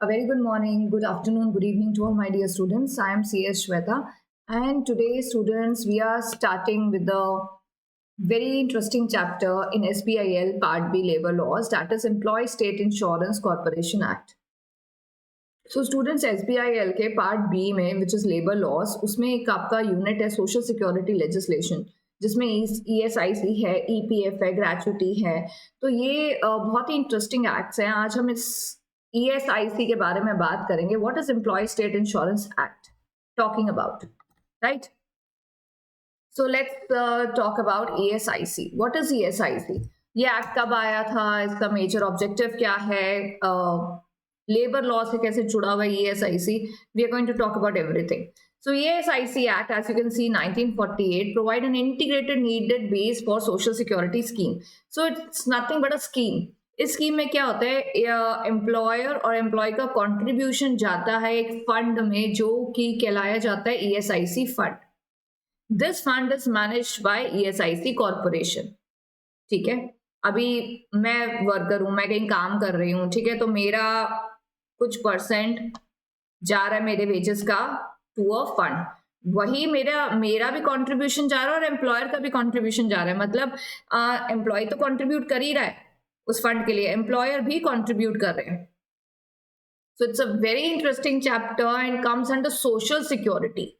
A very good morning, good afternoon, good evening to all my dear students. I am CS Shweta, and today, students, we are starting with the very interesting chapter in SBIL Part B Labor Laws, that is Employee State Insurance Corporation Act. So students, SBIL के part B में which is labour laws, उसमें एक आपका unit है social security legislation, जिसमें ESIC है, EPF है, gratuity है। तो ये बहुत ही इंटरेस्टिंग एक्ट्स हैं। आज हम इस ESIC के बारे में बात करेंगे। What is employ state insurance act talking about, right? So let's talk about ESIC। What is ESIC? ये एक्ट कब आया था, इसका मेजर ऑब्जेक्टिव क्या है, लेबर लॉ से कैसे जुड़ा हुआ है ESIC? We are going to talk about everything. So ESIC Act, as you can see, 1948, provide an integrated needed base for social security scheme. So it's nothing but a scheme. इस scheme में क्या होता है, employer और employ का contribution जाता है एक फंड में जो कि कहलाया जाता है ESIC fund. This fund is managed by ESIC corporation. ठीक है, अभी मैं वर्कर हूं, मैं कहीं काम कर रही हूँ, ठीक है, तो मेरा कुछ परसेंट जा रहा है मेरे वेजेस का टू अ फंड. वही मेरा भी कंट्रीब्यूशन जा रहा है और एम्प्लॉयर का भी कंट्रीब्यूशन जा रहा है. मतलब एम्प्लॉय तो कंट्रीब्यूट कर ही रहा है उस फंड के लिए, एम्प्लॉयर भी कंट्रीब्यूट कर रहे हैं. So it's a very interesting chapter and comes under social security.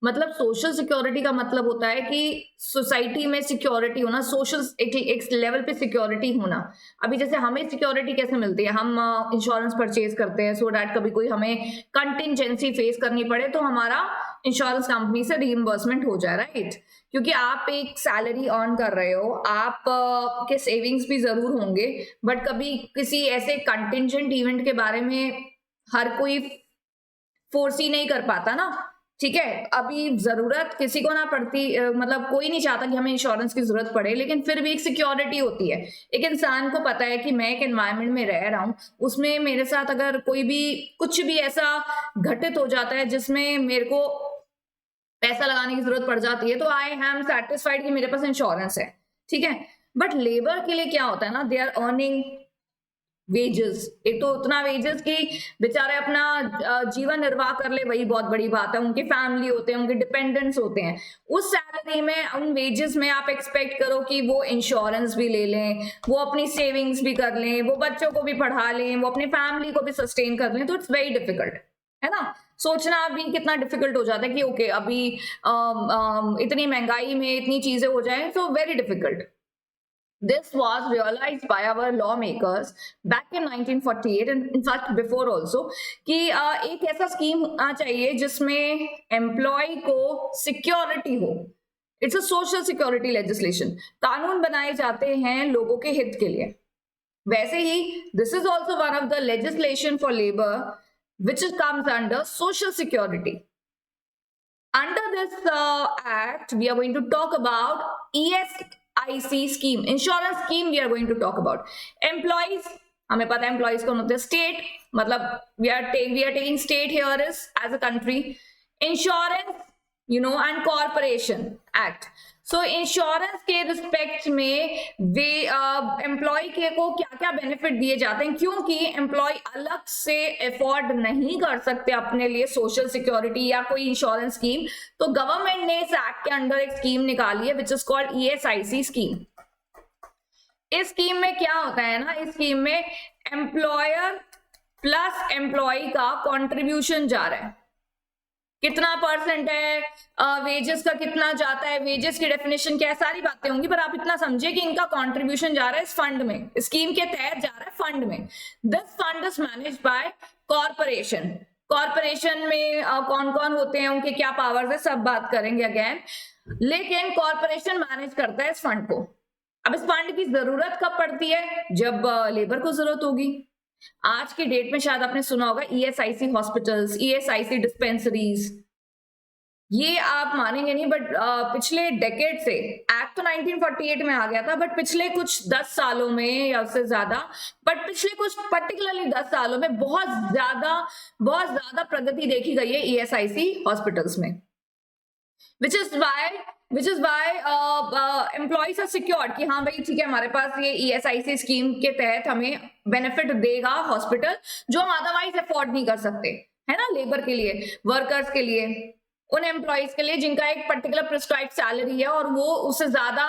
मतलब सोशल सिक्योरिटी का मतलब होता है कि सोसाइटी में सिक्योरिटी होना, सोशल एक लेवल पे सिक्योरिटी होना. अभी जैसे हमें सिक्योरिटी कैसे मिलती है, हम इंश्योरेंस परचेज करते हैं सो दैट कभी कोई हमें कंटिजेंसी फेस करनी पड़े तो हमारा इंश्योरेंस कंपनी से रीइंबर्समेंट हो जाए, राइट? क्योंकि आप एक सैलरी अर्न कर रहे हो, आप के सेविंग्स भी जरूर होंगे, बट कभी किसी ऐसे कंटिजेंट इवेंट के बारे में हर कोई फोर्सी नहीं कर पाता ना. ठीक है, अभी जरूरत किसी को ना पड़ती, मतलब कोई नहीं चाहता कि हमें इंश्योरेंस की जरूरत पड़े, लेकिन फिर भी एक सिक्योरिटी होती है. एक इंसान को पता है कि मैं एक एनवायरनमेंट में रह रहा हूं, उसमें मेरे साथ अगर कोई भी कुछ भी ऐसा घटित हो जाता है जिसमें मेरे को पैसा लगाने की जरूरत पड़ जाती है, तो आई एम सेटिस्फाइड कि मेरे पास इंश्योरेंस है. ठीक है, बट लेबर के लिए क्या होता है ना, दे आर अर्निंग वेजेस. एक तो उतना वेजेस कि बेचारे अपना जीवन निर्वाह कर ले, वही बहुत बड़ी बात है. उनकी फैमिली होते हैं, उनके डिपेंडेंट्स होते हैं. उस सैलरी में, उन वेजेस में आप एक्सपेक्ट करो कि वो इंश्योरेंस भी ले लें, वो अपनी सेविंग्स भी कर लें, वो बच्चों को भी पढ़ा लें, वो अपनी फैमिली को भी सस्टेन कर लें. तो इट्स वेरी डिफिकल्ट, है ना? सोचना भी कितना डिफिकल्ट हो जाता है कि ओके अभी इतनी महंगाई में इतनी चीजें हो जाए, so very difficult. This was realized by our lawmakers back in 1948 and in fact before also कि एक ऐसा स्कीम होना चाहिए जिसमें एम्प्लॉय को सिक्योरिटी हो. It's a social security legislation. कानून बनाए जाते हैं लोगों के हित के लिए. वैसे ही this is also one of the legislation for labour which comes under social security. Under this act, we are going to talk about ESIC scheme, insurance scheme we are going to talk about. Employees, हमें पता है employees कौन होते हैं. State, मतलब we are taking state here is as a country. Insurance, you know, and corporation act. So insurance के respect में वे employ के को क्या क्या बेनिफिट दिए जाते हैं, क्योंकि एम्प्लॉय अलग से अफोर्ड नहीं कर सकते अपने लिए सोशल सिक्योरिटी या कोई इंश्योरेंस स्कीम. तो गवर्नमेंट ने इस एक्ट के अंडर एक स्कीम निकाली है which is called ESIC scheme. इस स्कीम में क्या होता है ना, इस स्कीम में एम्प्लॉयर प्लस एम्प्लॉय का कॉन्ट्रीब्यूशन जा रहा है. कितना परसेंट है, वेजेस का कितना जाता है, वेजेस की डेफिनेशन क्या है, सारी बातें होंगी, पर आप इतना समझिए कि इनका कंट्रीब्यूशन जा रहा है इस फंड में, स्कीम के तहत जा रहा है फंड में. This fund is managed by corporation. Corporation में कौन कौन होते हैं, उनके क्या पावर्स है, सब बात करेंगे अगेन. लेकिन कॉर्पोरेशन मैनेज करता है इस फंड को. अब इस फंड की जरूरत कब पड़ती है, जब लेबर को जरूरत होगी. आज की डेट में शायद आपने सुना होगा ESIC हॉस्पिटल्स, ESIC डिस्पेंसरीज. ये आप मानेंगे नहीं, बट पिछले डेकेड से, एक्ट तो 1948 में आ गया था, बट पिछले कुछ 10 सालों में या उससे ज्यादा, बट पिछले कुछ पर्टिकुलरली 10 सालों में बहुत ज्यादा प्रगति देखी गई है ESIC हॉस्पिटल्स में. Which is why which is why employees are secured कि हाँ भाई ठीक है, हमारे पास ये ESIC स्कीम के तहत हमें बेनिफिट देगा हॉस्पिटल, जो हम अदरवाइज अफोर्ड नहीं कर सकते, है ना, लेबर के लिए, वर्कर्स के लिए, उन एम्प्लॉइज के लिए जिनका एक पर्टिकुलर प्रिस्क्राइब सैलरी है और वो उससे ज्यादा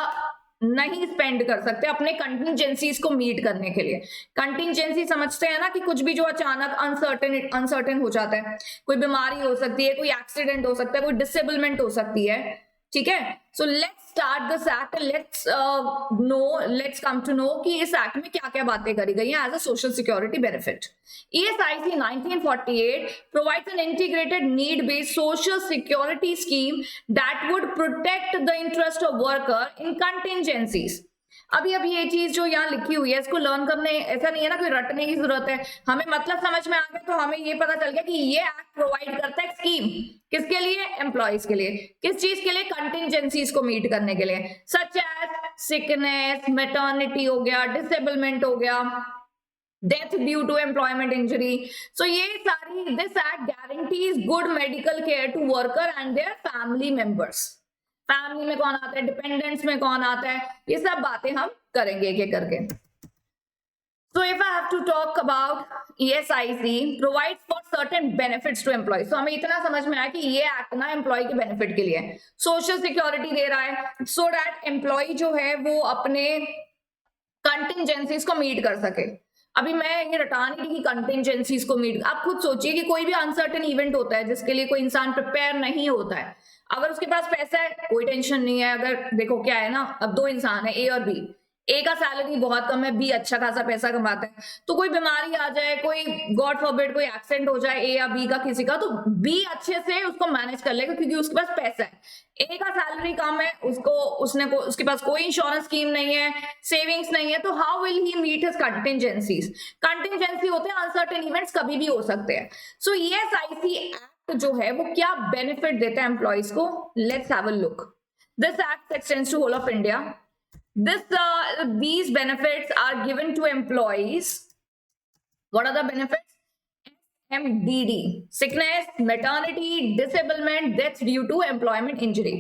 नहीं स्पेंड कर सकते अपने कंटिजेंसीज को मीट करने के लिए। कंटिजेंसी समझते हैं ना कि कुछ भी जो अचानक अनसर्टेन हो जाता है, कोई बीमारी हो सकती है, कोई एक्सीडेंट हो सकता है, कोई डिसेबलमेंट हो सकती है, ठीक है। So let's start this act, let's come to know कि इस एक्ट में क्या क्या बातें करी गई हैं as a social security benefit. ESIC 1948 provides an integrated need-based social security scheme that would protect the interest of worker in contingencies. अभी ये चीज जो यहाँ लिखी हुई है इसको लर्न करने, ऐसा नहीं है ना कोई रटने की जरूरत है, हमें मतलब समझ में आ गया तो हमें ये पता चल गया कि ये एक्ट प्रोवाइड करता है स्कीम किसके लिए, एम्प्लॉइज के लिए, किस चीज के लिए, कंटिजेंसीज को मीट करने के लिए, सच एज सिकनेस, मैटरनिटी हो गया, डिसेबलमेंट हो गया, death due to employment injury. So ये सारी, this act guarantees good medical care to worker and their family members. Family में कौन आता है, डिपेंडेंट्स में कौन आता है, ये सब बातें हम करेंगे एक एक करके। So if I have to talk about ESIC provides for certain benefits to employees, तो हमें इतना समझ में आया कि ये एक्ट ना एम्प्लॉय के बेनिफिट के लिए सोशल सिक्योरिटी दे रहा है, सो दैट एम्प्लॉय जो है वो अपने कंटिजेंसीज को मीट कर सके। अभी मैं ये रटा नहीं कि कंटिजेंसीज को मीट, आप खुद सोचिए कि कोई भी अनसर्टेन इवेंट होता है जिसके लिए कोई इंसान प्रिपेयर नहीं होता है, अगर उसके पास पैसा है कोई टेंशन नहीं है। अगर देखो क्या है ना, अब दो इंसान है A और B, A का सैलरी बहुत कम है, B अच्छा खासा पैसा कमाता है, तो कोई बीमारी आ जाए, कोई गॉड फॉरबिड कोई एक्सीडेंट हो जाए A या B का किसी का, तो B अच्छे से उसको मैनेज कर लेगा क्योंकि उसके पास पैसा है। A का सैलरी कम है, उसके पास कोई इंश्योरेंस स्कीम नहीं है, सेविंग्स नहीं है, तो how will he meet his contingencies. Contingency होते हैं अनसर्टेन इवेंट्स, कभी भी हो सकते हैं। सो ESIC एक्ट जो है वो क्या बेनिफिट देता है एम्प्लॉइज को, let's have a look. This act extends to whole of India. These benefits are given to employees. What are the benefits? MDD, sickness, maternity, disablement, death due to employment injury.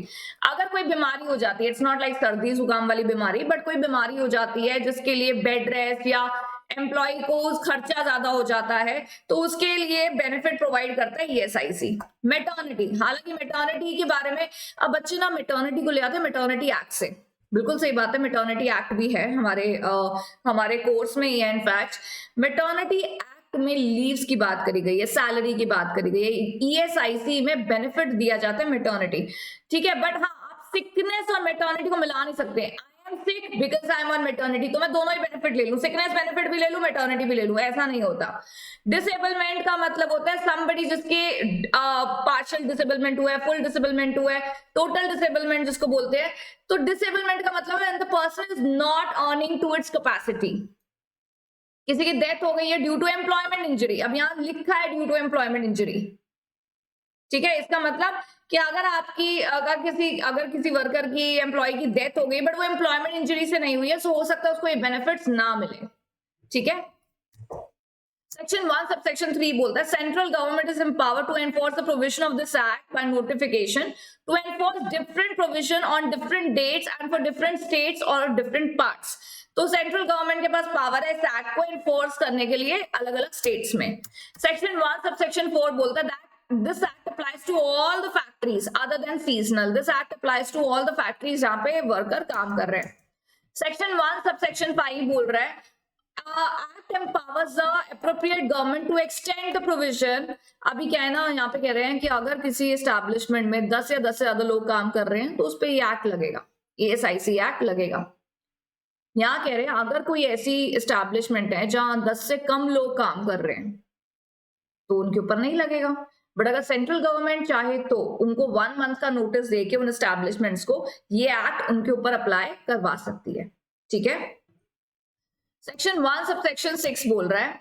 अगर कोई बीमारी हो जाती है, it's not like सर्दी जुकाम वाली बीमारी, बट कोई बीमारी हो जाती है जिसके लिए बेड रेस्ट या एम्प्लॉय को खर्चा ज्यादा हो जाता है, तो उसके लिए बेनिफिट प्रोवाइड करता है ESIC। मैटरनिटी, हालांकि मैटरनिटी के बारे में अब बच्चे ना मैटरनिटी को ले आते हैं मैटरनिटी एक्ट से, बिल्कुल सही बात है, मैटरनिटी एक्ट भी है हमारे कोर्स में ही है। इनफैक्ट मैटरनिटी एक्ट में लीव्स की बात करी गई है, सैलरी की बात करी गई है, ESIC में बेनिफिट दिया जाता है मैटरनिटी, ठीक है। बट हाँ, आप सिकनेस और मैटरनिटी को मिला नहीं सकते। I am sick because I am on maternity, तो मैं दोनों ही बेनिफिट ले लूं, सिकनेस बेनिफिट भी ले लूं, मैटरनिटी भी ले लूं, ऐसा नहीं होता। डिसेबलमेंट का मतलब होता है somebody जिसके पार्शियल डिसेबलमेंट हुआ है, फुल डिसेबलमेंट हुआ है, टोटल डिसेबलमेंट जिसको बोलते हैं। तो डिसेबलमेंट का मतलब है the person is not earning to its capacity. किसी की डेथ हो गई है ड्यू टू एम्प्लॉयमेंट इंजरी, अब यहां लिखा है ड्यू टू एम्प्लॉयमेंट इंजरी, ठीक है। इसका मतलब कि अगर किसी वर्कर की, एम्प्लॉय की डेथ हो गई बट वो एम्प्लॉयमेंट इंजरी से नहीं हुई है, सो हो सकता है उसको ये बेनिफिट्स ना मिले, ठीक है। Section 1 subsection 3 बोलता है central government is empowered to enforce the provision of this act by notification to enforce different provision on different dates and for different states or different parts। तो सेंट्रल गवर्नमेंट के पास power है इस act को enforce करने के लिए अलग अलग स्टेट्स में। सेक्शन 1 सबसेक्शन 4 बोलता है that this act applies to all the factories other than seasonal। this act applies to all the factories जहां पे वर्कर काम कर रहे हैं। सेक्शन 1 सबसेक्शन 5 बोल रहा है Act empowers the appropriate government to extend the provision। अभी क्या है ना, यहाँ पे कह रहे हैं कि अगर किसी एस्टैब्लिशमेंट में 10 या 10 से ज्यादा लोग काम कर रहे हैं तो उस पर ये एक्ट लगेगा, ESIC एक्ट लगेगा। यहाँ कह रहे हैं अगर कोई ऐसी एस्टैब्लिशमेंट है जहां 10 से कम लोग काम कर रहे हैं तो उनके ऊपर नहीं लगेगा, बट अगर सेंट्रल गवर्नमेंट चाहे तो उनको 1 मंथ का नोटिस देके उन एस्टैब्लिशमेंट्स को ये एक्ट उनके ऊपर अप्लाई करवा सकती है, ठीक है। सेक्शन 1 सबसेक्शन 6 बोल रहा है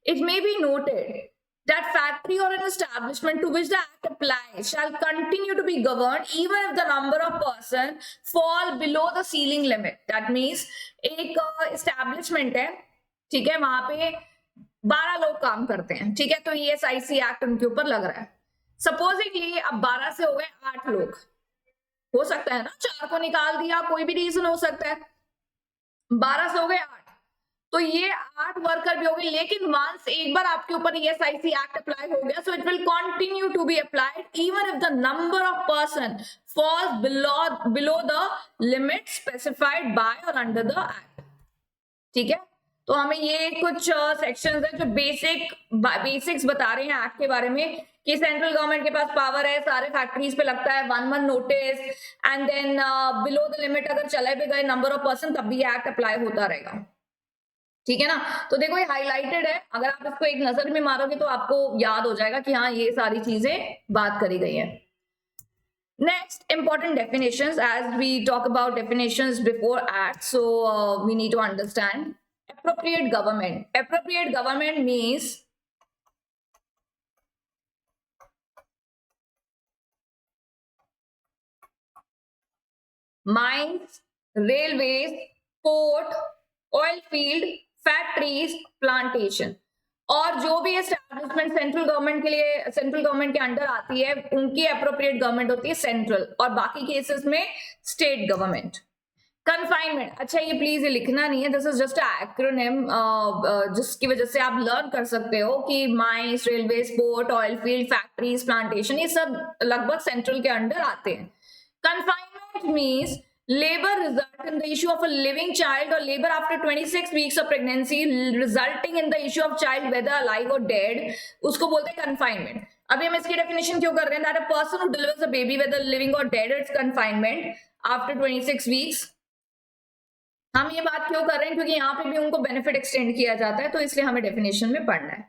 it may be noted that factory or an establishment to which the act applies shall continue to be governed even if the number of person fall below the ceiling limit। that means एक establishment है, ठीक है, वहां पे 12 लोग काम करते हैं, ठीक है, तो ESIC एक्ट उनके ऊपर लग रहा है। सपोजिंगली अब 12 से हो गए 8 लोग, हो सकता है ना, 4 को निकाल दिया, कोई भी रीजन हो सकता है। 12 से हो गए 8, तो ये 8 वर्कर भी हो गए, लेकिन वंस एक बार आपके ऊपर ESIC एक्ट अप्लाई हो गया, so it will continue to be applied even if the number of person falls below the limit specified by और अंडर द एक्ट। ठीक है, तो हमें ये कुछ सेक्शंस है जो बेसिक्स बता रहे हैं एक्ट के बारे में, कि सेंट्रल गवर्नमेंट के पास पावर है, सारे फैक्ट्रीज पे लगता है 1 month notice, and then below the limit अगर चले भी गए नंबर ऑफ पर्सन तब भी एक्ट अप्लाई होता रहेगा। ठीक है ना, तो देखो ये हाईलाइटेड है, अगर आप इसको एक नजर में मारोगे तो आपको याद हो जाएगा कि हाँ ये सारी चीजें बात करी गई है। Next, important definitions. As we talk about definitions before act, so we need to understand appropriate government. Appropriate government means mines, railways, port, oil field, factories, plantation, और जो भी एस्टैब्लिशमेंट सेंट्रल गवर्नमेंट के लिए, सेंट्रल गवर्नमेंट के under आती है, उनकी appropriate government होती है सेंट्रल, और बाकी केसेस में स्टेट गवर्नमेंट। कन्फाइनमेंट, अच्छा ये प्लीज ये लिखना नहीं है, दिस इज जस्ट एक्रोनिम जिसकी वजह से आप लर्न कर सकते हो कि mines, railway, port, oil field, factories, plantation, ये सब लगभग सेंट्रल के अंडर आते हैं। Confinement means labor result in the issue of a living child or labor after 26 weeks of pregnancy resulting in the issue of child whether alive or dead, उसको बोलते हैं confinement। अभी हम इसकी डेफिनेशन क्यों कर रहे हैं, that a person who delivers a baby whether living or dead, it's confinement after 26 weeks। हम ये बात क्यों कर रहे हैं, क्योंकि यहाँ पे भी उनको बेनिफिट एक्सटेंड किया जाता है, तो इसलिए हमें डेफिनेशन में पढ़ना है।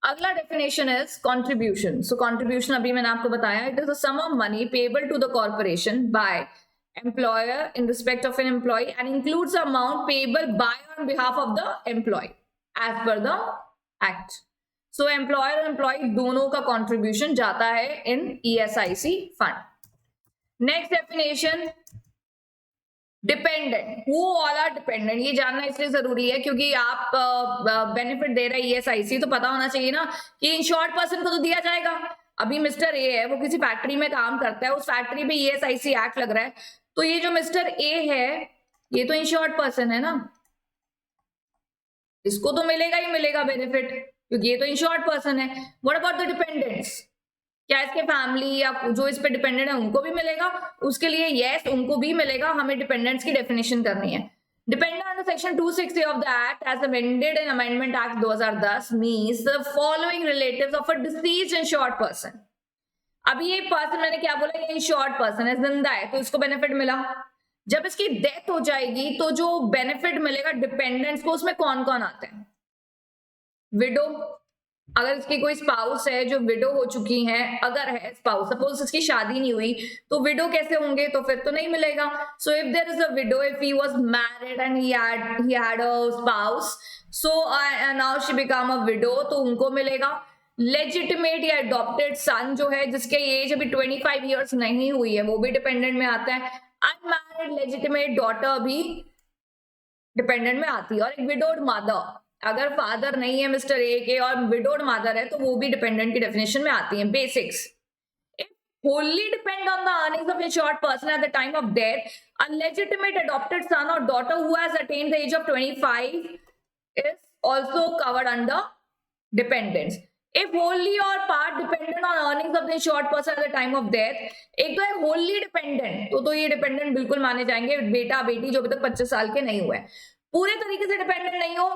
अगला definition is contribution. So contribution अभी मैंने आपको बताया, it is a sum of money payable to the corporation by employer in respect of an employ and includes amount payable by on behalf of the employ as per the act. So employer और employ दोनों का contribution जाता है in ESIC fund. Next definition, dependent, who all are dependent. ये जानना इसलिए जरूरी है क्योंकि आप बेनिफिट दे रहे हैं ESIC, तो पता होना चाहिए ना कि इंश्योर्ड पर्सन को तो दिया जाएगा। अभी मिस्टर ए है, वो किसी फैक्ट्री में काम करता है, उस फैक्ट्री पे ESIC एक्ट लग रहा है, तो ये जो मिस्टर ए है ये तो इंश्योर्ड पर्सन है ना, इसको तो मिलेगा ही मिलेगा बेनिफिट क्योंकि ये तो इंश्योर्ड पर्सन है। व्हाट अबाउट द डिपेंडेंट्स, क्या इसके फैमिली या जो इस पे डिपेंडेंट है उनको भी मिलेगा? उसके लिए यस, उनको भी मिलेगा। हमें डिपेंडेंट्स की डेफिनेशन करनी है। Dependent on the section 260 of the act as amended in Amendment Act 2010 means the following relatives of a deceased insured person। अभी ये पर्सन मैंने क्या बोला, ये इंश्योर्ड पर्सन है, जिंदा है, तो इसको बेनिफिट मिला। जब इसकी डेथ हो जाएगी तो जो बेनिफिट मिलेगा डिपेंडेंट्स को, उसमें कौन कौन आते हैं? विडो, अगर इसकी कोई स्पाउस है जो विडो हो चुकी है, अगर है स्पाउस, सपोज इसकी शादी नहीं हुई, तो विडो कैसे होंगे? तो फिर तो नहीं मिलेगा। So if there is a widow, if he was married and he had a spouse, so now she become a widow, तो उनको मिलेगा। लेजिटिमेट या अडॉप्टेड सन जो है, जिसके एज अभी 25 ईयर्स नहीं हुई है, वो भी डिपेंडेंट में आता है। अनमैरिड लेजिटिमेट डॉटर भी डिपेंडेंट में आती है। और एक विडोड मदर, अगर फादर नहीं है मिस्टर ए के और विडोड मदर है, तो वो भी डिपेंडेंट की डेफिनेशन में आती है। Basics, wholly depend on the earnings of insured person at the time of death, a legitimate adopted son or daughter who has attained the age of 25 is also covered under dependents. If wholly or part dependent on earnings of the insured person at the time of death, एक तो है wholly dependent, तो ये dependent बिल्कुल माने जाएंगे, बेटा बेटी जो अभी तक 25 साल के नहीं हुए। पूरे तरीके से डिपेंडेंट नहीं हो,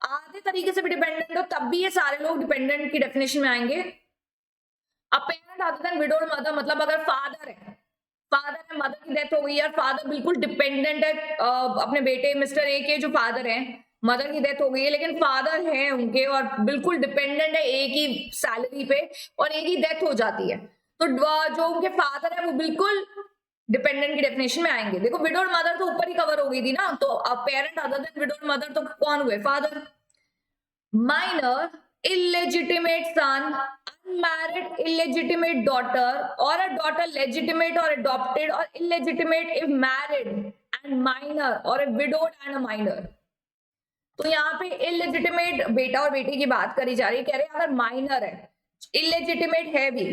आधे तरीके से भी डिपेंडेंट हो, तब भी ये सारे लोग डिपेंडेंट की डेफिनेशन में आएंगे। अब parent other than widowed mother, मतलब अगर फादर है, मदर की डेथ हो गई और फादर बिल्कुल डिपेंडेंट है अपने बेटे मिस्टर ए के, जो फादर है, मदर की डेथ हो गई है लेकिन फादर है उनके और बिल्कुल डिपेंडेंट है ए की सैलरी पे, और ए की डेथ हो जाती है, तो जो उनके फादर है वो बिल्कुल डिपेंडेंट की डेफिनेशन में आएंगे। देखो विडोड मदर तो ऊपर ही कवर हो गई थी ना, तो अब parent other than widowed mother तो कौन हुए? Father. Minor, illegitimate son, unmarried illegitimate daughter, or a daughter legitimate or adopted or illegitimate if married and minor, or a widowed and a minor। तो यहाँ पे illegitimate बेटा और बेटी की बात करी जा रही है, कह रहे हैं अगर माइनर है, illegitimate है भी,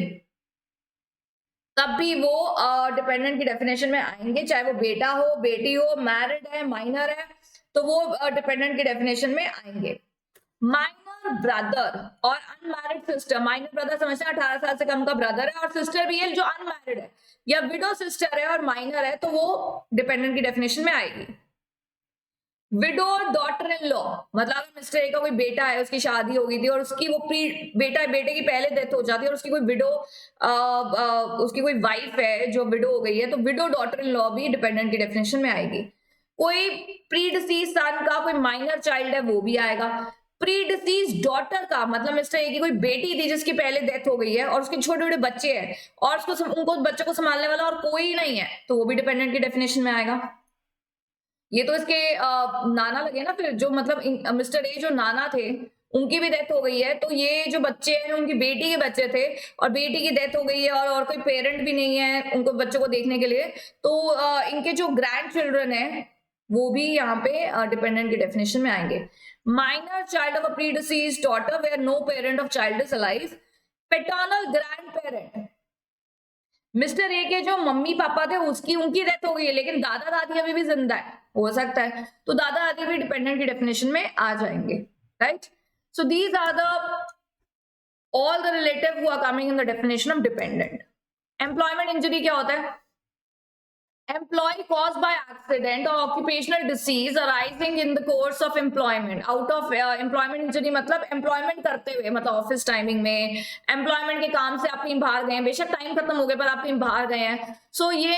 तब भी वो डिपेंडेंट की डेफिनेशन में आएंगे, चाहे वो बेटा हो, बेटी हो, मैरिड है, माइनर है, तो वो डिपेंडेंट की डेफिनेशन में आएंगे। माइनर ब्रदर और अनमैरिड सिस्टर, माइनर ब्रदर समझते हैं 18 साल से कम का ब्रदर है, और सिस्टर भी है जो अनमैरिड है या विडो सिस्टर है और माइनर है, तो वो डिपेंडेंट की डेफिनेशन में आएगी। विडो डॉटर इन लॉ, मतलब अगर मिस्टर ए का कोई बेटा है, उसकी शादी हो गई थी और उसकी वो बेटे की पहले डेथ हो जाती है और उसकी कोई विडो उसकी कोई वाइफ है जो विडो हो गई है, तो विडो डॉटर इन लॉ भी डिपेंडेंट की डेफिनेशन में आएगी। कोई प्री डिसीज सन का कोई माइनर चाइल्ड है वो भी आएगा। प्री डिसीज डॉटर का मतलब मिस्टर ए की कोई बेटी थी जिसकी पहले डेथ हो गई है और उसके छोटे छोटे बच्चे हैं और उनको बच्चों को संभालने वाला और कोई नहीं है, तो वो भी डिपेंडेंट की डेफिनेशन में आएगा। ये तो इसके नाना लगे ना, फिर जो मतलब मिस्टर ए जो नाना थे उनकी भी डेथ हो गई है, तो ये जो बच्चे हैं उनकी बेटी के बच्चे थे और बेटी की डेथ हो गई है और कोई पेरेंट भी नहीं है उनको बच्चों को देखने के लिए, तो इनके जो ग्रैंड चिल्ड्रन है वो भी यहाँ पे डिपेंडेंट की डेफिनेशन में आएंगे। Minor child of a pre deceased daughter where no parent of child is alive. Paternal grand parent, mister a k जो मम्मी पापा थे उनकी डेथ हो गई है लेकिन दादा दादी अभी भी जिंदा है, हो सकता है, तो दादा दादी भी डिपेंडेंट की डेफिनेशन में आ जाएंगे, right. So these are the all the relative who are coming in the definition of dependent. Employment injury क्या होता है? Employee caused by accident or occupational disease arising in the course of employment, out of employment injury मतलब employment करते हुए, मतलब office timing में employment के काम से आप कहीं बाहर गए हैं, बेशक टाइम खत्म हो गया पर आप कहीं बाहर गए हैं, सो ये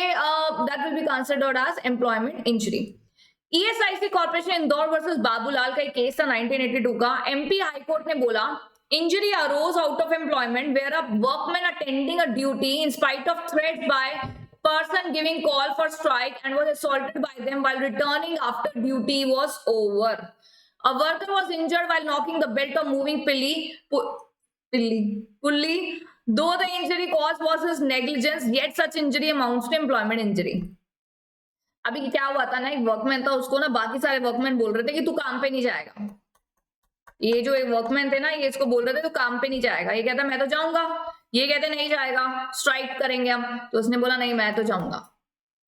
that will be considered as employment injury। ESIC corporation Indore versus Babulal का एक केस था 1982 का। MP हाई कोर्ट ने बोला injury arose out of employment where a workman attending a duty in spite of threats by person giving call for strike and was assaulted by them while returning after duty was over. A worker was injured while knocking the belt or moving pulley. Though the injury cause was his negligence, yet such injury amounts to employment injury. अभी क्या हुआ था ना, एक workman था, उसको ना बाकी सारे वर्कमैन बोल रहे थे कि तू काम पे नहीं जाएगा। ये जो एक वर्कमैन थे ना, ये इसको बोल रहे थे तू काम पे नहीं जाएगा। ये कहता मैं तो जाऊंगा, ये कहते नहीं जाएगा, स्ट्राइक करेंगे हम। तो उसने बोला नहीं मैं तो जाऊंगा,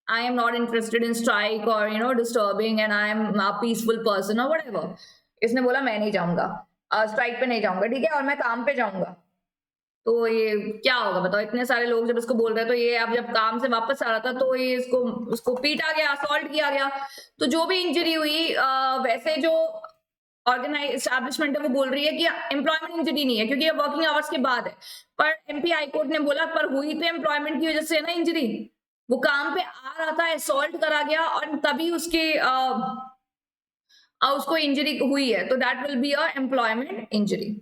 I am not interested in strike और disturbing and I am a peaceful person और व्हाटएवर। इसने बोला मैं नहीं जाऊंगा, स्ट्राइक पे नहीं जाऊंगा, ठीक है, और मैं काम पे जाऊंगा। तो ये क्या होगा बताओ, इतने सारे लोग जब इसको बोल रहे हैं, तो ये अब जब काम से वापस आ रहा था तो ये उसको पीटा गया, असॉल्ट किया गया। तो जो भी इंजरी हुई, वैसे जो ऑर्गेनाइज एस्टैब्लिशमेंट है वो बोल रही है कि एम्प्लॉयमेंट इंजरी नहीं है क्योंकि ये वर्किंग आवर्स के बाद है, पर MP हाई कोर्ट ने बोला पर हुई तो एम्प्लॉयमेंट की वजह से ना इंजरी, वो काम पे आ रहा था, असॉल्ट करा गया और तभी उसको इंजरी हुई है, तो that will be a employment injury.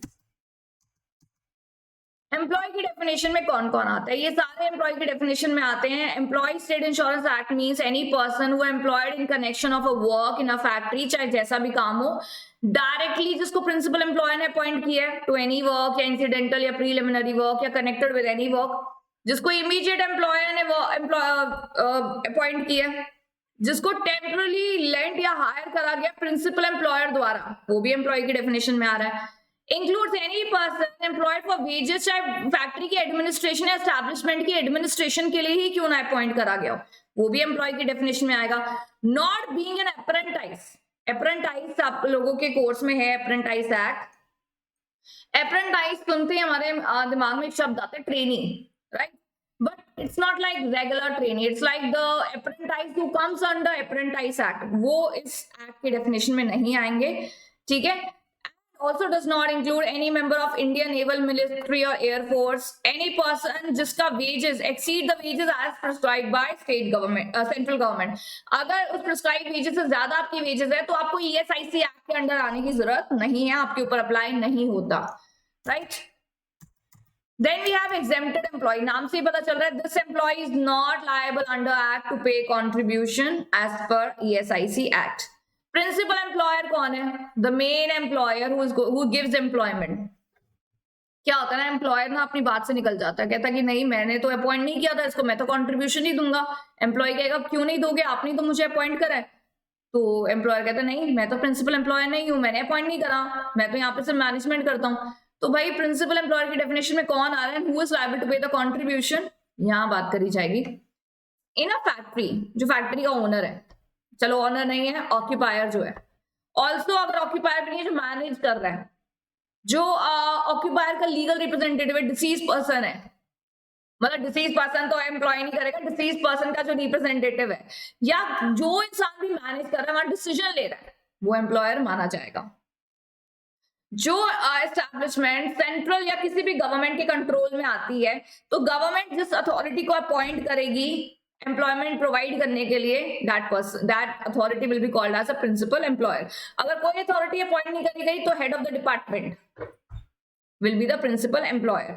Employ की डेफिनेशन में कौन कौन आता है? ये सारे एम्प्लॉय की डेफिनेशन में आते हैं। Employ state insurance act means any person who employed in connection of a work in a factory, चाहे जैसा भी काम हो, डायरेक्टली जिसको प्रिंसिपल एम्प्लॉयर ने अपॉइंट किया है टू एनी वर्क या इंसिडेंटल या प्रीलिमिनरी वर्क या कनेक्टेड विद एनी वर्क, जिसको इमीडिएट एम्प्लॉयर ने अपॉइंट किया, जिसको टेम्पररी लेंट या हायर करा गया प्रिंसिपल एम्प्लॉयर द्वारा, वो भी एम्प्लॉय की डेफिनेशन में आ रहा है। Includes any person employed for wages, चाहे फैक्ट्री की एडमिनिस्ट्रेशन या एस्टैब्लिशमेंट की एडमिनिस्ट्रेशन के लिए ही क्यों ना अपॉइंट करा गया हो, वो भी एम्प्लॉय की डेफिनेशन में आएगा। Not being an apprentice, apprentice आप लोगों के कोर्स में है अप्रेंटाइज एक्ट। अप्रेंटाइज सुनते ही हमारे दिमाग में एक शब्द आता है training, right, but it's not like regular training, it's like the apprentice who comes under apprentice act, वो इस एक्ट की डेफिनेशन में नहीं आएंगे, ठीक है। Also does not include any member of Indian naval, military or air force, any person जिसका wages exceed the wages as prescribed by state government, central government। अगर उस prescribed wages से ज्यादा आपकी wages है तो आपको ESIC एक्ट के अंडर आने की जरूरत नहीं है, आपके ऊपर अप्लाई नहीं होता, right? Then we have exempted employee, नाम से ही पता चल रहा है this employee is not liable under act to pay contribution as per ESIC act। Principal employer कौन है? The main employer who gives employment. क्या होता है ना, एम्प्लॉयर ना अपनी बात से निकल जाता है, कहता है कि नहीं मैंने तो अपॉइंट नहीं किया था इसको, मैं तो कंट्रीब्यूशन ही दूंगा। एम्प्लॉय कहेगा क्यों नहीं दोगे, आपने तो मुझे अपॉइंट करा है। तो एम्प्लॉयर कहता है नहीं मैं तो प्रिंसिपल एम्प्लॉयर नहीं हूं, मैंने अपॉइंट नहीं करा, मैं तो यहाँ पे सिर्फ मैनेजमेंट करता हूँ। तो भाई प्रिंसिपल एम्प्लॉयर की डेफिनेशन में कौन आ रहा है? हु इज लायबल टू पे द कंट्रीब्यूशन? यहाँ बात करी जाएगी। इन अ फैक्ट्री, जो फैक्ट्री का ओनर है, चलो ओनर नहीं है, ऑक्यूपायर जो है, ऑल्सो अगर ऑक्यूपायर भी नहीं है, जो मैनेज कर रहा है, जो ऑक्यूपायर का लीगल रिप्रेजेंटेटिव है, डिसीज पर्सन है, मतलब डिसीज पर्सन तो एम्प्लॉय नहीं करेगा, डिसीज पर्सन का जो रिप्रेजेंटेटिव है या जो इंसान भी मैनेज कर रहा है, वहां डिसीजन ले रहा है, वो एम्प्लॉयर माना जाएगा। जो एस्टैब्लिशमेंट सेंट्रल या किसी भी गवर्नमेंट के कंट्रोल में आती है, तो गवर्नमेंट जिस अथॉरिटी को अपॉइंट करेगी एम्प्लॉयमेंट प्रोवाइड करने के लिए, that authority will be called as a principal employer. अगर कोई अथॉरिटी अपॉइंट नहीं करी गई तो head of the department will be the principal employer.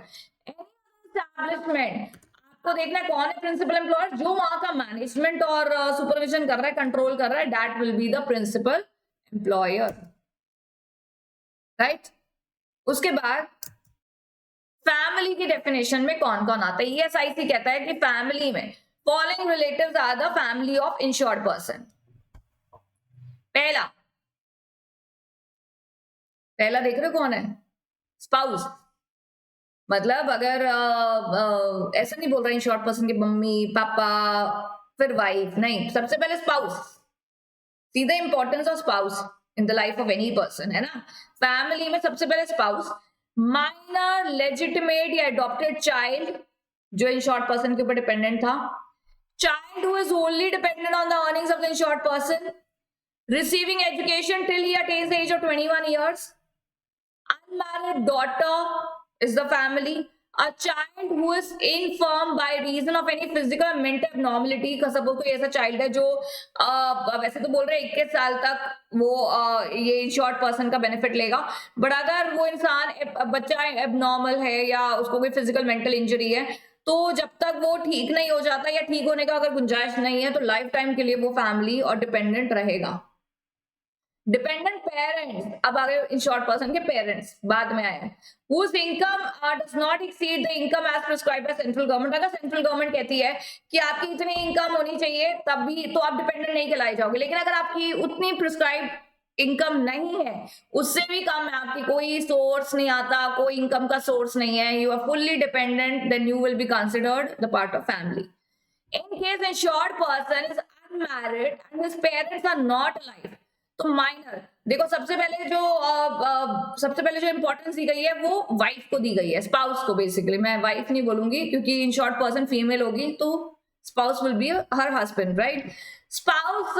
Establishment, आपको देखना है कौन है प्रिंसिपल एम्प्लॉयर, जो वहां का मैनेजमेंट और सुपरविजन कर रहा है, कंट्रोल कर रहा है, that will be the principal employer, right. उसके बाद फैमिली की डेफिनेशन में कौन कौन आता है, ईएसआईसी कहता है कि फैमिली में following relatives are the family of insured person. पहला देख रहे हो कौन है, स्पाउस। मतलब अगर ऐसा नहीं बोल रहे इंश्योर्ड पर्सन के मम्मी पापा फिर वाइफ, नहीं, सबसे पहले spouse. See the importance of spouse in the life of any person, है ना। फैमिली में सबसे पहले स्पाउस, माइनर लेजिटिमेट या अडॉप्टेड चाइल्ड जो इंश्योर्ड पर्सन के ऊपर डिपेंडेंट था, child who is only dependent on the earnings of the insured person, receiving education till he attains the age of 21 years, unmarried daughter is the family, a child who is infirm by reason of any physical or mental abnormality का suppose कोई ऐसा child है जो वैसे तो बोल रहे 21 साल तक वो ये इंश्योर्ड पर्सन का बेनिफिट लेगा, बट अगर वो इंसान बच्चा एबनॉर्मल है या उसको कोई फिजिकल मेंटल इंजरी है, तो जब तक वो ठीक नहीं हो जाता या ठीक होने का अगर गुंजाइश नहीं है, तो लाइफ टाइम के लिए वो फैमिली और डिपेंडेंट रहेगा। डिपेंडेंट पेरेंट्स, अब आगे इंश्योर्ड पर्सन के पेरेंट्स बाद में आए, whose income does not exceed the income as prescribed by central government। अगर सेंट्रल गवर्नमेंट कहती है कि आपकी इतनी इनकम होनी चाहिए तब भी तो आप डिपेंडेंट नहीं कहलाए जाओगे, लेकिन अगर आपकी उतनी प्रिस्क्राइब इनकम नहीं है, उससे भी कम है, आपकी कोई सोर्स नहीं आता, कोई इनकम का सोर्स नहीं है, you are fully dependent, then you will be considered the part of family. In case insured person is unmarried and his parents are not alive, तो माइनर, देखो सबसे पहले जो इंपॉर्टेंस दी गई है वो वाइफ को दी गई है, स्पाउस को। बेसिकली मैं वाइफ नहीं बोलूंगी क्योंकि इंश्योर्ड पर्सन फीमेल होगी, तो spouse will be her husband, right. Spouse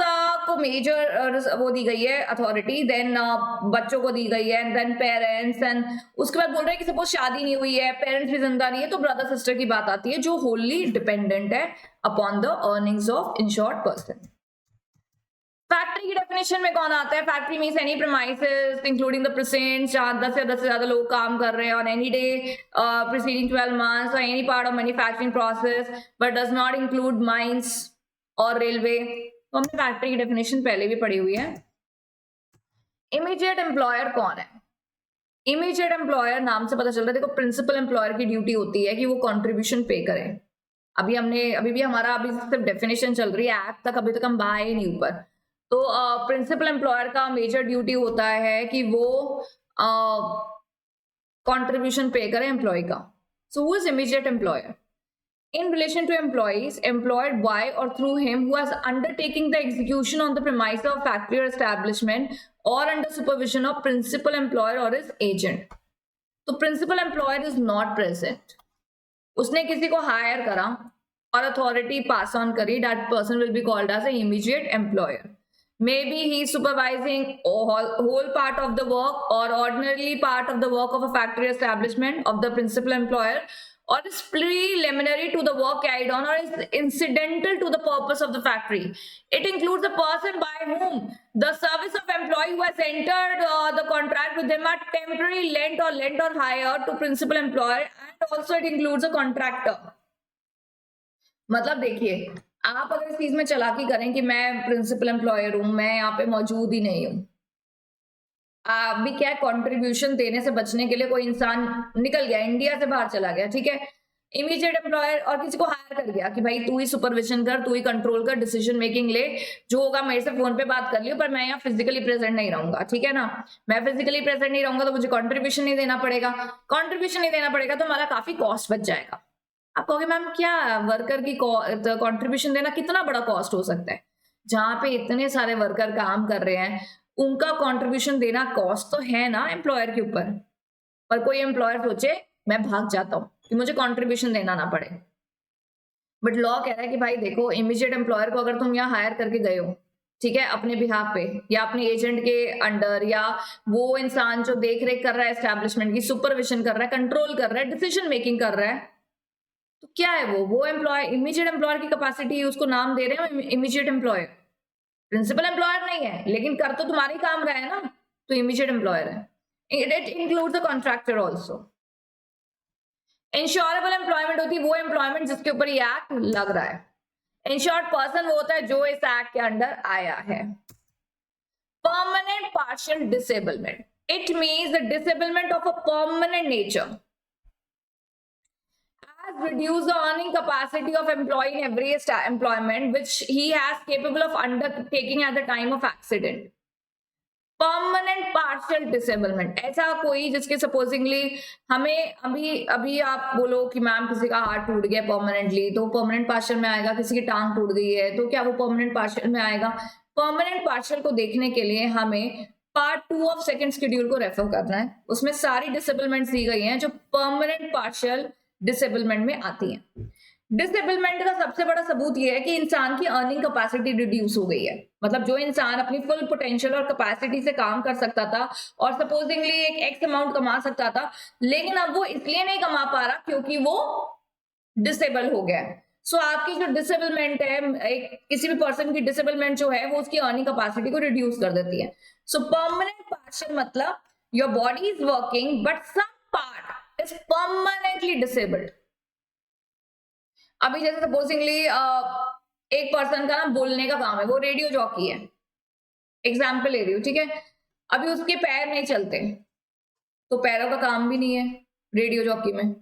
को मेजर वो दी गई है अथॉरिटी, देन बच्चों को दी गई है, देन पेरेंट्स, एंड उसके बाद बोल रहे हैं कि सपोज शादी नहीं हुई है, पेरेंट्स भी जिंदा नहीं है, तो ब्रदर सिस्टर की बात आती है जो होली डिपेंडेंट है upon the earnings of insured person. Factory की डेफिनेशन में कौन आता है, factory means any premises including the present जहां 10 से ज्यादा लोग काम कर रहे हैं on any day preceding 12 months और any part of manufacturing process but does not include mines और रेलवे। तो हमने फैक्ट्री की डेफिनेशन पहले भी पढ़ी हुई है। इमीडिएट एम्प्लॉयर कौन है, इमीडिएट एम्प्लॉयर नाम से पता चल रहा है, देखो प्रिंसिपल एम्प्लॉयर की ड्यूटी होती है कि वो कॉन्ट्रीब्यूशन पे करे। अभी भी हमारा सिर्फ डेफिनेशन चल रही है, ऐप तक अभी तक हम बाहर ही नहीं ऊपर। तो प्रिंसिपल एम्प्लॉयर का मेजर ड्यूटी होता है कि वो कंट्रीब्यूशन पे करे एम्प्लॉय का। So who is immediate employer in relation to employees employed by or through him who has undertaking the execution on the premise of factory or establishment or under supervision of principal employer or his agent। तो principal employer is not present, उसने किसी को higher करा और authority pass on करी, that person will be called as an immediate employer। Maybe he is supervising whole part of the work or ordinarily part of the work of a factory establishment of the principal employer, or is preliminary to the work carried on, or is incidental to the purpose of the factory। It includes the person by whom the service of employee who has entered the contract with them are temporarily lent or hired to principal employer, and also it includes a contractor। मतलब देखिए, आप अगर इस चीज में चालाकी करें कि मैं प्रिंसिपल एम्प्लॉयर हूं, मैं यहाँ पे मौजूद ही नहीं हूं, अभी क्या कंट्रीब्यूशन देने से बचने के लिए कोई इंसान निकल गया, इंडिया से बाहर चला गया, ठीक है, इमीडिएट एम्प्लॉयर, और किसी को हायर कर दिया कि भाई तू ही सुपरविजन कर, तू ही कंट्रोल कर, डिसीजन मेकिंग ले, जो होगा मेरे से फोन पे बात कर लियो, पर मैं यहाँ फिजिकली प्रेजेंट नहीं रहूंगा, ठीक है ना। मैं फिजिकली प्रेजेंट नहीं रहूंगा तो मुझे कंट्रीब्यूशन नहीं देना पड़ेगा, कंट्रीब्यूशन नहीं देना पड़ेगा तो हमारा काफी कॉस्ट बच जाएगा। आप कहोगे मैम क्या वर्कर की कंट्रीब्यूशन देना कितना बड़ा कॉस्ट हो सकता है? जहाँ पे इतने सारे वर्कर काम कर रहे हैं, उनका कंट्रीब्यूशन देना कॉस्ट तो है ना एम्प्लॉयर के ऊपर। पर कोई एम्प्लॉयर सोचे मैं भाग जाता हूँ कि मुझे कंट्रीब्यूशन देना ना पड़े। बट लॉ कह रहा है कि भाई देखो, इमीडिएट एम्प्लॉयर को अगर तुम यहाँ हायर करके गए हो, ठीक है, अपने बिहाफ पे या अपने एजेंट के अंडर, या वो इंसान जो देख रेख कर रहा है एस्टेब्लिशमेंट की, सुपरविजन कर रहा है, कंट्रोल कर रहा है, डिसीजन मेकिंग कर रहा है, तो क्या है वो एम्प्लॉय, इमीडिएट एम्प्लॉयर की कैपेसिटी, उसको नाम दे रहे हैं इमीडिएट एम्प्लॉयर। प्रिंसिपल एम्प्लॉयर नहीं है, लेकिन कर तो तुम्हारे ही काम रहा है ना, तो इमीडिएट एम्प्लॉयर है। It includes the contractor also. Insurable employment होती है वो एम्प्लॉयमेंट जिसके ऊपर ये एक्ट लग रहा है। इंश्योर्ड पर्सन वो होता है जो इस एक्ट के अंडर आया है। Permanent partial disablement, it means the disablement of a permanent nature has reduced the earning capacity of employee in every employment which he has capable of undertaking at the time of accident. Permanent partial disablement, ऐसा कोई जिसके supposedly हमें अभी अभी आप बोलो कि ma'am किसी का हाथ टूट गया परमानेंटली, तो परमानेंट पार्शियल में आएगा। किसी की टांग टूट गई है तो क्या वो परमानेंट पार्शियल में आएगा? परमानेंट पार्शियल को देखने के लिए हमें पार्ट 2 ऑफ सेकंड शेड्यूल को रेफर करना है। उसमें सारी डिसेबलमेंट्स दी गई हैं जो परमानेंट पार्शियल डिसेबलमेंट में आती हैं। डिसेबलमेंट का सबसे बड़ा सबूत यह है कि इंसान की अर्निंग कैपेसिटी रिड्यूस हो गई है। मतलब जो इंसान अपनी फुल पोटेंशियल और कैपेसिटी से काम कर सकता था और सपोजिंगली एक एक्स अमाउंट कमा सकता था, लेकिन अब वो इसलिए नहीं कमा पा रहा क्योंकि वो डिसेबल हो गया। सो आपकी जो डिसेबलमेंट है, एक किसी भी पर्सन की डिसेबलमेंट जो है वो उसकी अर्निंग कैपेसिटी को रिड्यूस कर देती है। सो परमानेंट पार्शियल मतलब your body is working but some part is permanently disabled. अभी जैसे सपोजिंगली एक पर्सन का ना बोलने का काम है, वो रेडियो जॉकी है, एग्जाम्पल ले रही हूँ, ठीक है। अभी उसके पैर नहीं चलते तो पैरों का काम भी नहीं है रेडियो जॉकी में,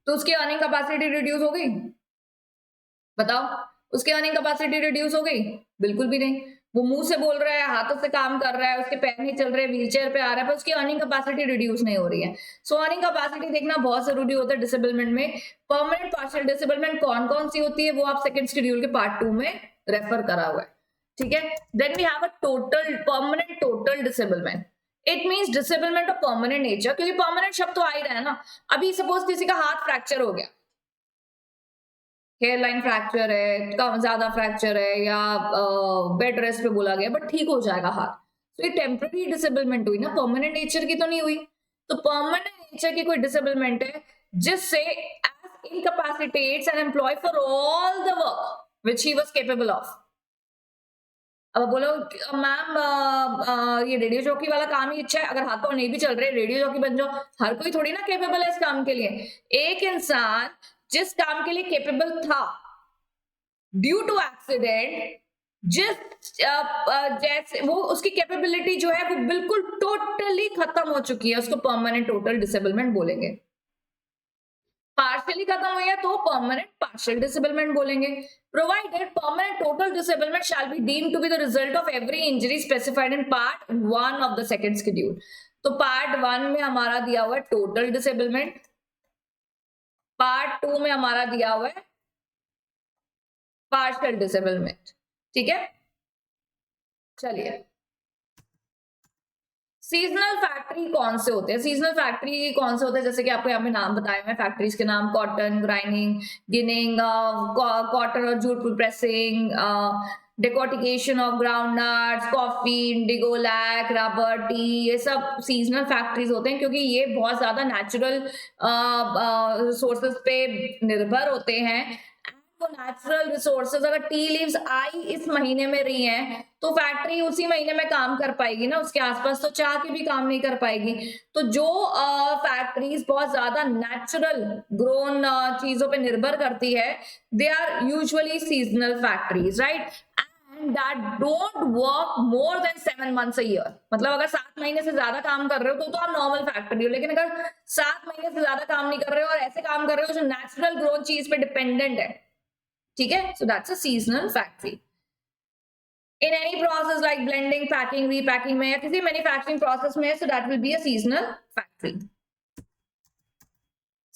तो उसकी अर्निंग कैपेसिटी रिड्यूस हो गई? बताओ, उसकी अर्निंग कैपेसिटी रिड्यूस हो गई? बिल्कुल भी नहीं। वो मुंह से बोल रहा है, हाथों से काम कर रहा है, उसके पैर नहीं चल रहे, व्हीलचेयर पे आ रहा है, पर उसकी अर्निंग कैपेसिटी रिड्यूस नहीं हो रही है। सो अर्निंग कैपेसिटी देखना बहुत जरूरी होता है डिसेबलमेंट में। परमानेंट पार्शियल डिसेबलमेंट कौन कौन सी होती है वो आप सेकंड शेड्यूल के पार्ट 2 में रेफर करा हुआ है, ठीक है। Then we have a total permanent total disablement. It means disablement of permanent nature, क्योंकि परमानेंट शब्द तो आ ही रहा है ना। अभी सपोज किसी का हाथ फ्रैक्चर हो गया, हेयरलाइन फ्रैक्चर है, कम ज्यादा फ्रैक्चर है, या बेड रेस्ट पे बोला गया, बट ठीक हो जाएगा हाथ, तो ये टेम्पररी डिसेबलमेंट हुई ना, परमानेंट नेचर की तो नहीं हुई। तो परमानेंट नेचर की कोई डिसेबलमेंट है जिससे as incapacitates an employee for all the work which he was capable of. अब बोलो मैम ये रेडियो जॉकी वाला काम ही अच्छा है, अगर हाथ पांव नहीं भी चल रहे रेडियो जॉकी बन जाओ। हर कोई थोड़ी ना केपेबल है इस काम के लिए। एक इंसान जिस काम के लिए केपेबल था ड्यू टू एक्सीडेंट, जिस जैसे वो उसकी कैपेबिलिटी जो है वो बिल्कुल टोटली खत्म हो चुकी है, उसको परमानेंट टोटल डिसेबलमेंट बोलेंगे। पार्शियली खत्म हुई है तो परमानेंट पार्शियल डिसेबलमेंट बोलेंगे। Provided permanent total disablement shall be deemed to be the result of every injury specified in part 1 of the second schedule. तो पार्ट 1 में हमारा दिया हुआ है टोटल डिसेबलमेंट, पार्ट 2 में हमारा दिया हुआ है पार्शियल डिसेबलमेंट, ठीक है। चलिए, सीजनल फैक्ट्री कौन से होते हैं? सीजनल फैक्ट्री कौन से होते हैं, जैसे कि आपको यहाँ पे नाम बताए हुए हैं फैक्ट्रीज के नाम, कॉटन ग्राइंडिंग, गिनिंग, कॉटन और jute processing, decortication of ground nuts, coffee, indigo, lac, rubber, tea, ये सब सीजनल फैक्ट्रीज होते हैं क्योंकि ये बहुत ज्यादा नेचुरल रिसोर्सेज पे निर्भर होते हैं। तो नेचुरल रिसोर्सेज, अगर टी लीव्स आई इस महीने में रही हैं तो फैक्ट्री उसी महीने में काम कर पाएगी ना, उसके आसपास तो चाह के भी काम नहीं कर पाएगी। तो जो फैक्ट्रीज बहुत ज्यादा नेचुरल ग्रोन चीजों पे निर्भर करती है, they are usually seasonal factories, right, and that don't work more than 7 months a year। मतलब अगर 7 महीने से ज्यादा काम कर रहे हो तो आप नॉर्मल फैक्ट्री हो, लेकिन अगर 7 महीने से ज्यादा काम नहीं कर रहे हो और ऐसे काम कर रहे हो जो नेचुरल ग्रोन चीज पे डिपेंडेंट है, ठीक है, so that's a seasonal factory. In any process like blending, packing, repacking में या किसी मैन्युफैक्चरिंग प्रोसेस में, so that will be a seasonal factory.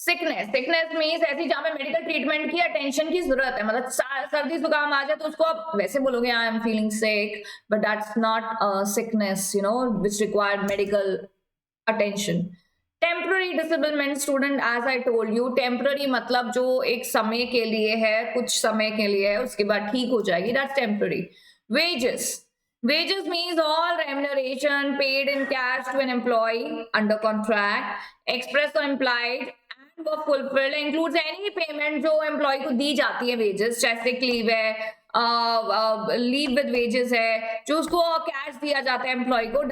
Sickness means ऐसी जहां पे मेडिकल ट्रीटमेंट की अटेंशन की जरूरत है, मतलब सर्दी जुकाम आ जाए तो उसको आप वैसे बोलोगे I am feeling sick, but that's not sickness you know which required medical attention. Temporary disablement student, as I told you, temporary मतलब जो एक समय के लिए है, कुछ समय के लिए है, उसके बाद ठीक हो जाएगी, that's temporary. Wages means all remuneration paid in cash to an employee under contract, express or implied, and were fulfilled, includes any payment जो employee को दी जाती है wages, चाहे sick leave है, लीव विद वेजेस है, जो उसको कैश दिया जाता है एम्प्लॉय को,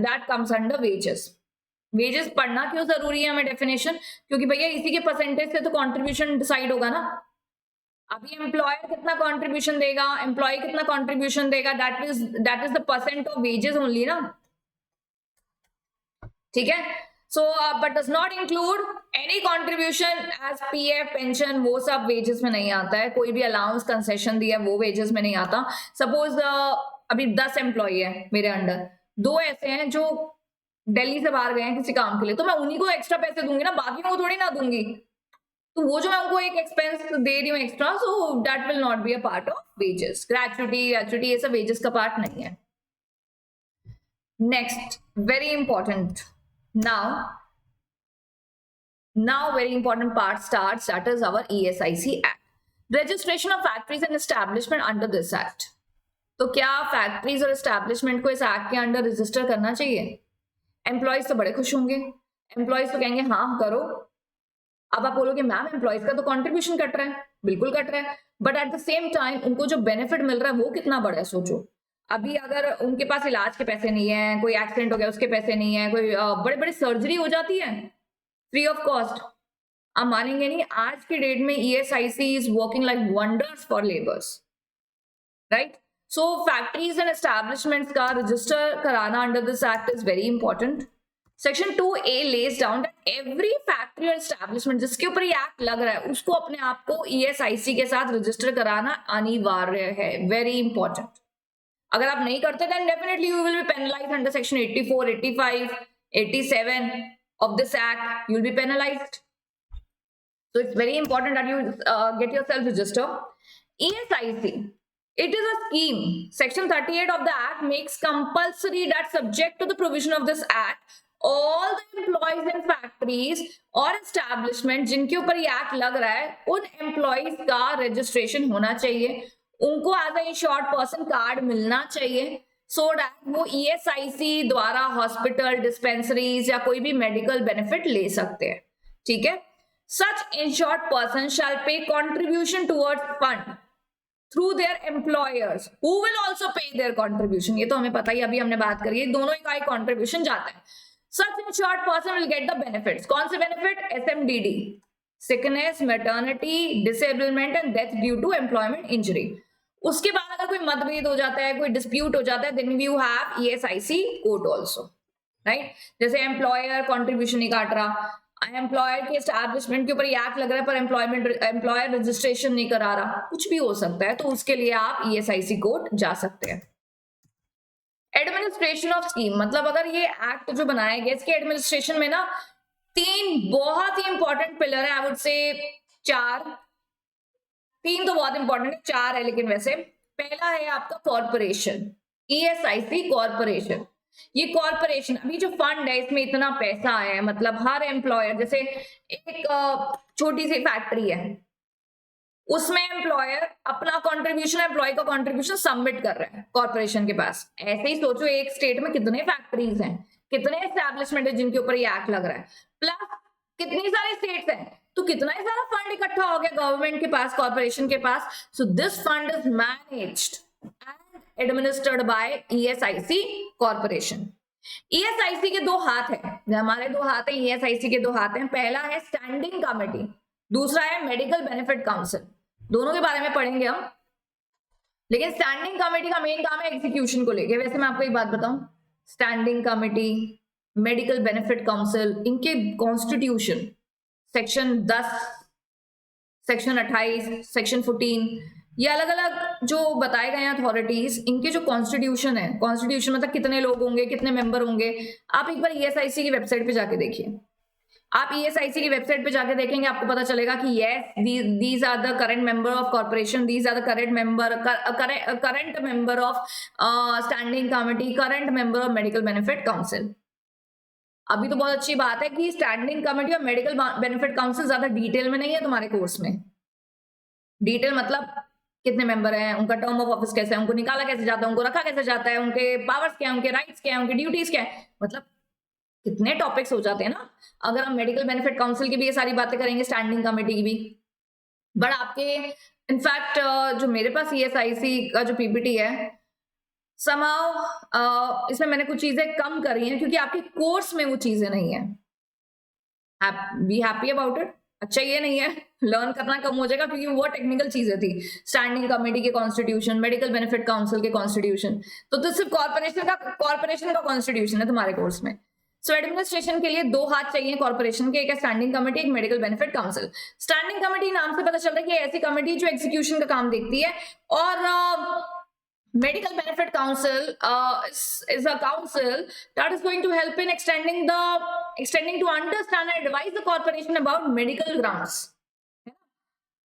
that comes under wages. Wages पढ़ना क्यों जरूरी है हमें डेफिनेशन, क्योंकि भैया इसी के परसेंटेज से तो कंट्रीब्यूशन डिसाइड होगा ना. अभी एम्प्लॉयर कितना कंट्रीब्यूशन देगा, एम्प्लॉय कितना कंट्रीब्यूशन देगा, that is the percent of wages only ना. ठीक है. So but does not include any contribution as PF pension, वो सब वेजेस में नहीं आता है. कोई भी अलाउंस कंसेशन दिया वो वेजेस में नहीं आता. सपोज अभी 10 एम्प्लॉय है मेरे अंडर, 2 ऐसे हैं जो दिल्ली से बाहर गए हैं किसी काम के लिए, तो मैं उन्हीं को एक्स्ट्रा पैसे दूंगी ना, बाकी को थोड़ी ना दूंगी. तो वो जो मैं उनको एक एक्सपेंस दे रही हूँ extra, so that will not be a part of wages. Gratuity ये सब वेजेस का पार्ट नहीं है. Next very important, now very important part starts, that is our ESIC Act. Registration of factories and establishment under this act. तो क्या factories और establishment को इस एक्ट के अंडर रजिस्टर करना चाहिए? एम्प्लॉयज तो बड़े खुश होंगे, एम्प्लॉयज तो कहेंगे हाँ करो. अब आप बोलोगे मैम एम्प्लॉयज का तो कंट्रीब्यूशन कट रहा है, बिल्कुल कट रहा है, but at the same time उनको जो बेनिफिट मिल रहा है वो कितना बड़ा है सोचो. अभी अगर उनके पास इलाज के पैसे नहीं है, कोई एक्सीडेंट हो गया उसके पैसे नहीं है, कोई बड़े बड़े सर्जरी हो जाती है फ्री ऑफ कॉस्ट, आप मानेंगे नहीं, आज की डेट में ESIC is working like wonders for labours, right. So factories and establishments का रजिस्टर कराना under this act is very important. Section 2A lays down that every factory और establishment जिसके ऊपर ये एक्ट लग रहा है उसको अपने आप को ESIC के साथ रजिस्टर कराना अनिवार्य है. Very important. अगर आप नहीं करते then definitely you will be penalized under section 84, 85, 87 of this act. You will be penalized. So it's very important that you get yourself registered. ESIC, it is a scheme. Section 38 of the act makes compulsory that subject to the provision of this act, all the employees in factories और establishment जिनके ऊपर ये act लग रहा है उन employees का registration होना चाहिए, उनको as a insured person card मिलना चाहिए, सो दैट वो ESIC द्वारा हॉस्पिटल, डिस्पेंसरीज या कोई भी मेडिकल बेनिफिट ले सकते हैं. ठीक है. सच इंश्योर्ड पर्सन शैल पे contribution towards fund through their employers who will also पे देयर कंट्रीब्यूशन. ये तो हमें पता ही, अभी हमने बात करी है, दोनों का ही कंट्रीब्यूशन जाता है. Such insured person will get the benefits. कौन से benefit? SMDD, sickness, maternity, disablement and death due to employment injury. उसके बाद अगर कोई मतभेद हो जाता है, कोई डिस्प्यूट हो जाता है, then you have ESIC code also, right. जैसे एम्प्लॉयर कंट्रीब्यूशन नहीं काट रहा, एम्प्लॉयर के एस्टैब्लिशमेंट के ऊपर ये एक्ट लग रहा है पर एम्प्लॉयर रजिस्ट्रेशन नहीं करा रहा, कुछ भी हो सकता है, तो उसके लिए आप ESIC कोड जा सकते हैं. एडमिनिस्ट्रेशन ऑफ स्कीम, मतलब अगर ये एक्ट जो बनाया गया इसके एडमिनिस्ट्रेशन में ना 3 बहुत ही इंपॉर्टेंट पिलर है. आई वुड से 3 तो बहुत इंपॉर्टेंट है, 4 है लेकिन वैसे. पहला है आपका कॉर्पोरेशन, ESIC कॉर्पोरेशन. ये कॉर्पोरेशन, अभी जो फंड है इसमें इतना पैसा है, मतलब हर एम्प्लॉयर, जैसे एक छोटी सी फैक्ट्री है उसमें एम्प्लॉयर अपना कंट्रीब्यूशन, एम्प्लॉय का कंट्रीब्यूशन सबमिट कर रहा है कॉर्पोरेशन के पास. ऐसे ही सोचो एक स्टेट में कितने फैक्ट्रीज हैं, कितने एस्टैब्लिशमेंट है जिनके ऊपर ये एक्ट लग रहा है, प्लस कितनी सारी स्टेट्स हैं, तो कितना ही सारा फंड इकट्ठा हो गया गवर्नमेंट के पास, कॉर्पोरेशन के पास. So this fund is managed and administered by ESIC corporation. ESIC के 2 हाथ हैं, हमारे 2 हाथ हैं, ESIC के 2 हाथ हैं. पहला है स्टैंडिंग कमेटी, दूसरा है मेडिकल बेनिफिट काउंसिल. दोनों के बारे में पढ़ेंगे हम, लेकिन स्टैंडिंग कमेटी का मेन काम है एग्जीक्यूशन को लेके. वैसे मैं आपको एक बात बताऊं, standing committee, medical benefit council, इनके कॉन्स्टिट्यूशन सेक्शन 10, सेक्शन 28, सेक्शन 14, ये अलग अलग जो बताए गए हैं अथॉरिटीज, इनके जो कॉन्स्टिट्यूशन है, कॉन्स्टिट्यूशन मतलब कितने लोग होंगे, कितने मेंबर होंगे, आप एक बार ESIC की वेबसाइट पे जाके देखिए. आप ईएसआईसी की वेबसाइट पे जाके देखेंगे, आपको पता चलेगा कि yes these are the current member of corporation, these are the current member of standing committee, current member of medical benefit council. अभी तो बहुत अच्छी बात है कि स्टैंडिंग कमेटी और मेडिकल बेनिफिट काउंसिल ज्यादा डिटेल में नहीं है तुम्हारे कोर्स में। डिटेल मतलब कितने मेंबर हैं, उनका टर्म ऑफ ऑफिस कैसे है, उनको निकाला कैसे जाता है, उनको रखा कैसे जाता है, उनके पावर्स क्या है, उनके राइट्स क्या है, उनकी ड्यूटीज क्या है, मतलब कितने टॉपिक्स हो जाते हैं ना। अगर हम मेडिकल बेनिफिट काउंसिल की भी ये सारी बातें करेंगे, स्टैंडिंग कमेटी की भी, बट आपके इनफैक्ट जो मेरे पास ईएसआईसी का जो पीपीटी है समाउ इसमें मैंने कुछ चीजें कम करी हैं क्योंकि आपके कोर्स में वो चीजें नहीं है। Be happy about it. अच्छा ये नहीं है लर्न करना कम हो जाएगा क्योंकि वो टेक्निकल चीजें थी, स्टैंडिंग कमेटी के कॉन्स्टिट्यूशन, मेडिकल बेनिफिट काउंसिल के कॉन्स्टिट्यूशन, तो सिर्फ कॉर्पोरेशन का कॉन्स्टिट्यूशन है तुम्हारे कोर्स में। सो एडमिनिस्ट्रेशन के लिए दो हाथ चाहिए कॉर्पोरेशन के, एक है स्टैंडिंग कमेटी, एक medical benefit council. Standing committee नाम से पता चलता है कि ऐसी कमेटी जो एग्जीक्यूशन का काम देखती है, और medical benefit council is a council that is going to help in extending to understand and advise the corporation about medical grounds.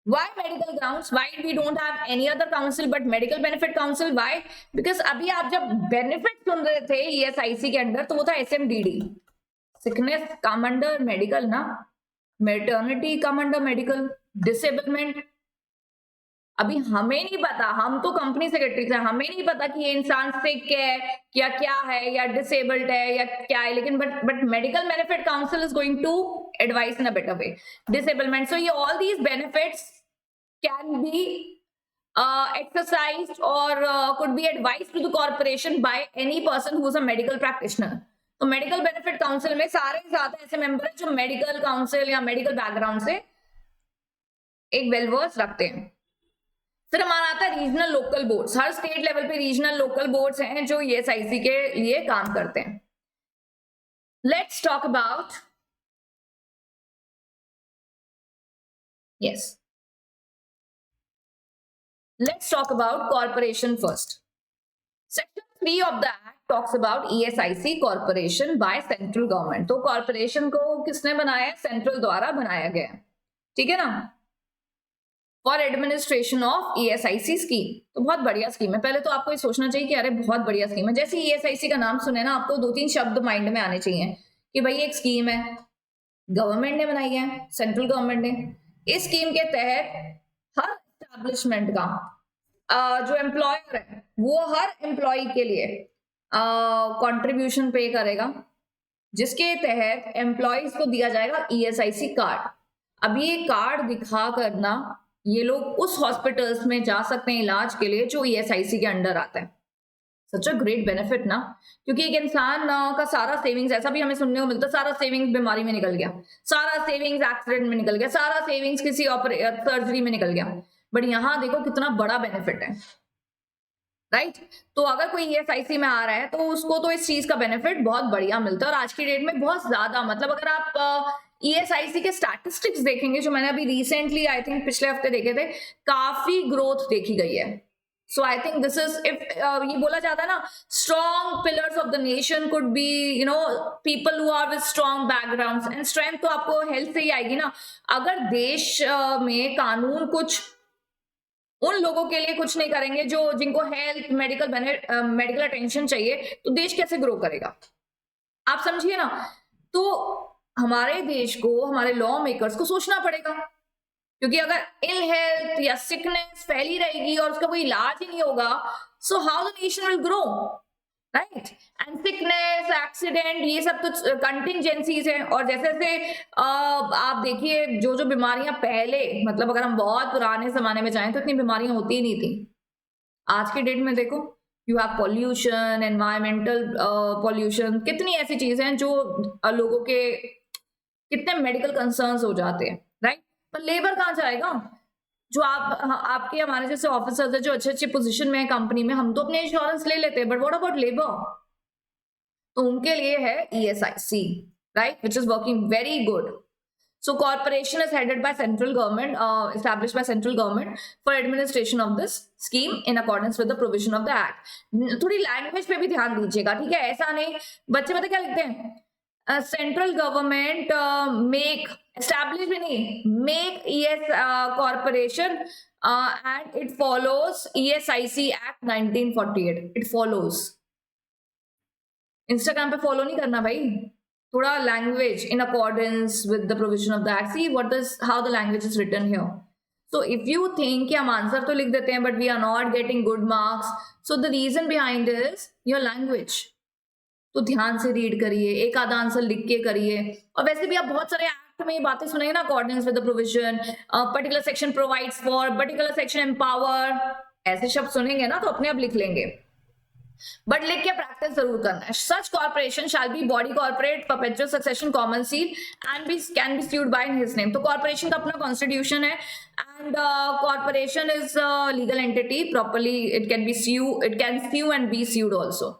Why medical grounds? Why we don't have any other council but medical benefit council? Why? Because अभी आप जब benefit सुन रहे थे ESIC के अंदर तो वो था SMDD, sickness come under medical ना, maternity come under medical, disablement। अभी हमें नहीं पता, हम तो कंपनी सेक्रेटरी थे, हमें नहीं पता कि ये इंसान सिक है या क्या है या डिसेबल्ड है या क्या है, लेकिन but medical benefit council is going to advise in a better way disablement. So ये all these benefits can be exercised or could be advised to the corporation by any person who is a medical practitioner। तो medical benefit council में सारे ज्यादा ऐसे member हैं जो medical council या medical background से एक वेलवर्स रखते हैं। फिर हमारा आता है रीजनल लोकल बोर्ड्स। हर स्टेट लेवल पे रीजनल लोकल बोर्ड्स हैं जो ईएसआईसी के लिए काम करते हैं। Let's talk about let's talk about corporation first. Section 3 of the act talks about ESIC corporation by central government। तो कॉर्पोरेशन को किसने बनाया है? सेंट्रल द्वारा बनाया गया है, ठीक है ना, for administration of ESIC scheme. तो बहुत बढ़िया स्कीम है। पहले तो आपको ये सोचना चाहिए कि अरे बहुत बढ़िया स्कीम है। जैसे ESIC का नाम सुने ना, आपको 2-3 शब्द माइंड में आने चाहिए कि भाई एक स्कीम है, गवर्नमेंट ने बनाई है, सेंट्रल गवर्नमेंट ने। इस स्कीम के तहत हर एस्टैब्लिशमेंट का जो एम्प्लॉयर है वो हर एम्प्लॉय के लिए कंट्रीब्यूशन पे करेगा, जिसके तहत एम्प्लॉयज को दिया जाएगा ESIC कार्ड। अब ये कार्ड दिखा करना ये लोग उस हॉस्पिटल्स में जा सकते हैं इलाज के लिए जो ESIC के अंडर आता है। सच अ ग्रेट बेनिफिट ना, क्योंकि एक इंसान का सारा सेविंग्स, ऐसा भी हमें सुनने को मिलता है, सारा सेविंग्स बीमारी में निकल गया, सारा सेविंग्स एक्सीडेंट में निकल गया, सारा सेविंग्स किसी सर्जरी में निकल गया। बट यहाँ देखो कितना बड़ा बेनिफिट है, राइट। तो अगर कोई ESIC में आ रहा है तो उसको तो इस चीज का बेनिफिट बहुत बढ़िया मिलता है, और आज की डेट में बहुत ज्यादा, मतलब अगर आप ESIC के स्टैटिस्टिक्स देखेंगे जो मैंने अभी रिसेंटली आई थिंक पिछले हफ्ते देखे थे, काफी ग्रोथ देखी गई है। So I think this is, if ये बोला जाता है ना, strong pillars of the nation could be you know people who are with strong backgrounds and strength. तो आपको हेल्थ से ही आएगी ना। अगर देश में कानून कुछ उन लोगों के लिए कुछ नहीं करेंगे जो जिनको हेल्थ मेडिकल अटेंशन चाहिए, तो देश कैसे ग्रो करेगा? आप समझिए ना। तो हमारे देश को, हमारे लॉ मेकर्स को सोचना पड़ेगा, क्योंकि अगर इल हेल्थ या सिकनेस फैली रहेगी और उसका कोई इलाज ही नहीं होगा, so how the nation will grow, right. And sickness, accident, ये सब तो कंटिंजेंसीज है। और जैसे जैसे आप देखिए जो जो बीमारियां पहले, मतलब अगर हम बहुत पुराने जमाने में जाएं तो इतनी बीमारियां होती ही नहीं थी। आज के डेट में देखो, you have pollution, environmental pollution, कितनी ऐसी चीजें हैं जो लोगों के कितने मेडिकल कंसर्न्स हो जाते हैं, राइट। पर लेबर कहाँ जाएगा? जो आपके हमारे जैसे ऑफिसर्स है जो अच्छे अच्छे पोजीशन में है कंपनी में, हम तो अपने इंश्योरेंस ले लेते हैं, बट व्हाट अबाउट लेबर? तो उनके लिए है ESIC, right, which is working very good. So corporation is headed by central government, established by central government for administration of this scheme in accordance with the provision of the act। थोड़ी language पे भी ध्यान दीजिएगा, ठीक है? ऐसा नहीं, बच्चे पता क्या लिखते हैं, central government make ES corporation and it follows ESIC Act 1948. It follows. Instagram पे follow नहीं करना भाई, थोड़ा language in accordance with the provision of the act. See how the language is written here. So if you think कि हम answer तो लिख देते हैं but we are not getting good marks, so the reason behind is your language. तो ध्यान से read करिए, एक आधा आंसर लिख के करिए. और वैसे भी आप बहुत सारे एक्ट में ये बातें सुनेंगे ना, according with the provision, particular section provides for, particular section empower, ऐसे शब्द सुनेंगे ना तो अपने आप लिख लेंगे, बट लिख के प्रैक्टिस जरूर करना है. Such corporation shall be body corporate perpetual succession common seal and be can be sued by in his name. तो कॉर्पोरेशन का अपना कॉन्स्टिट्यूशन है and corporation is legal entity, properly it can sue and be sued also.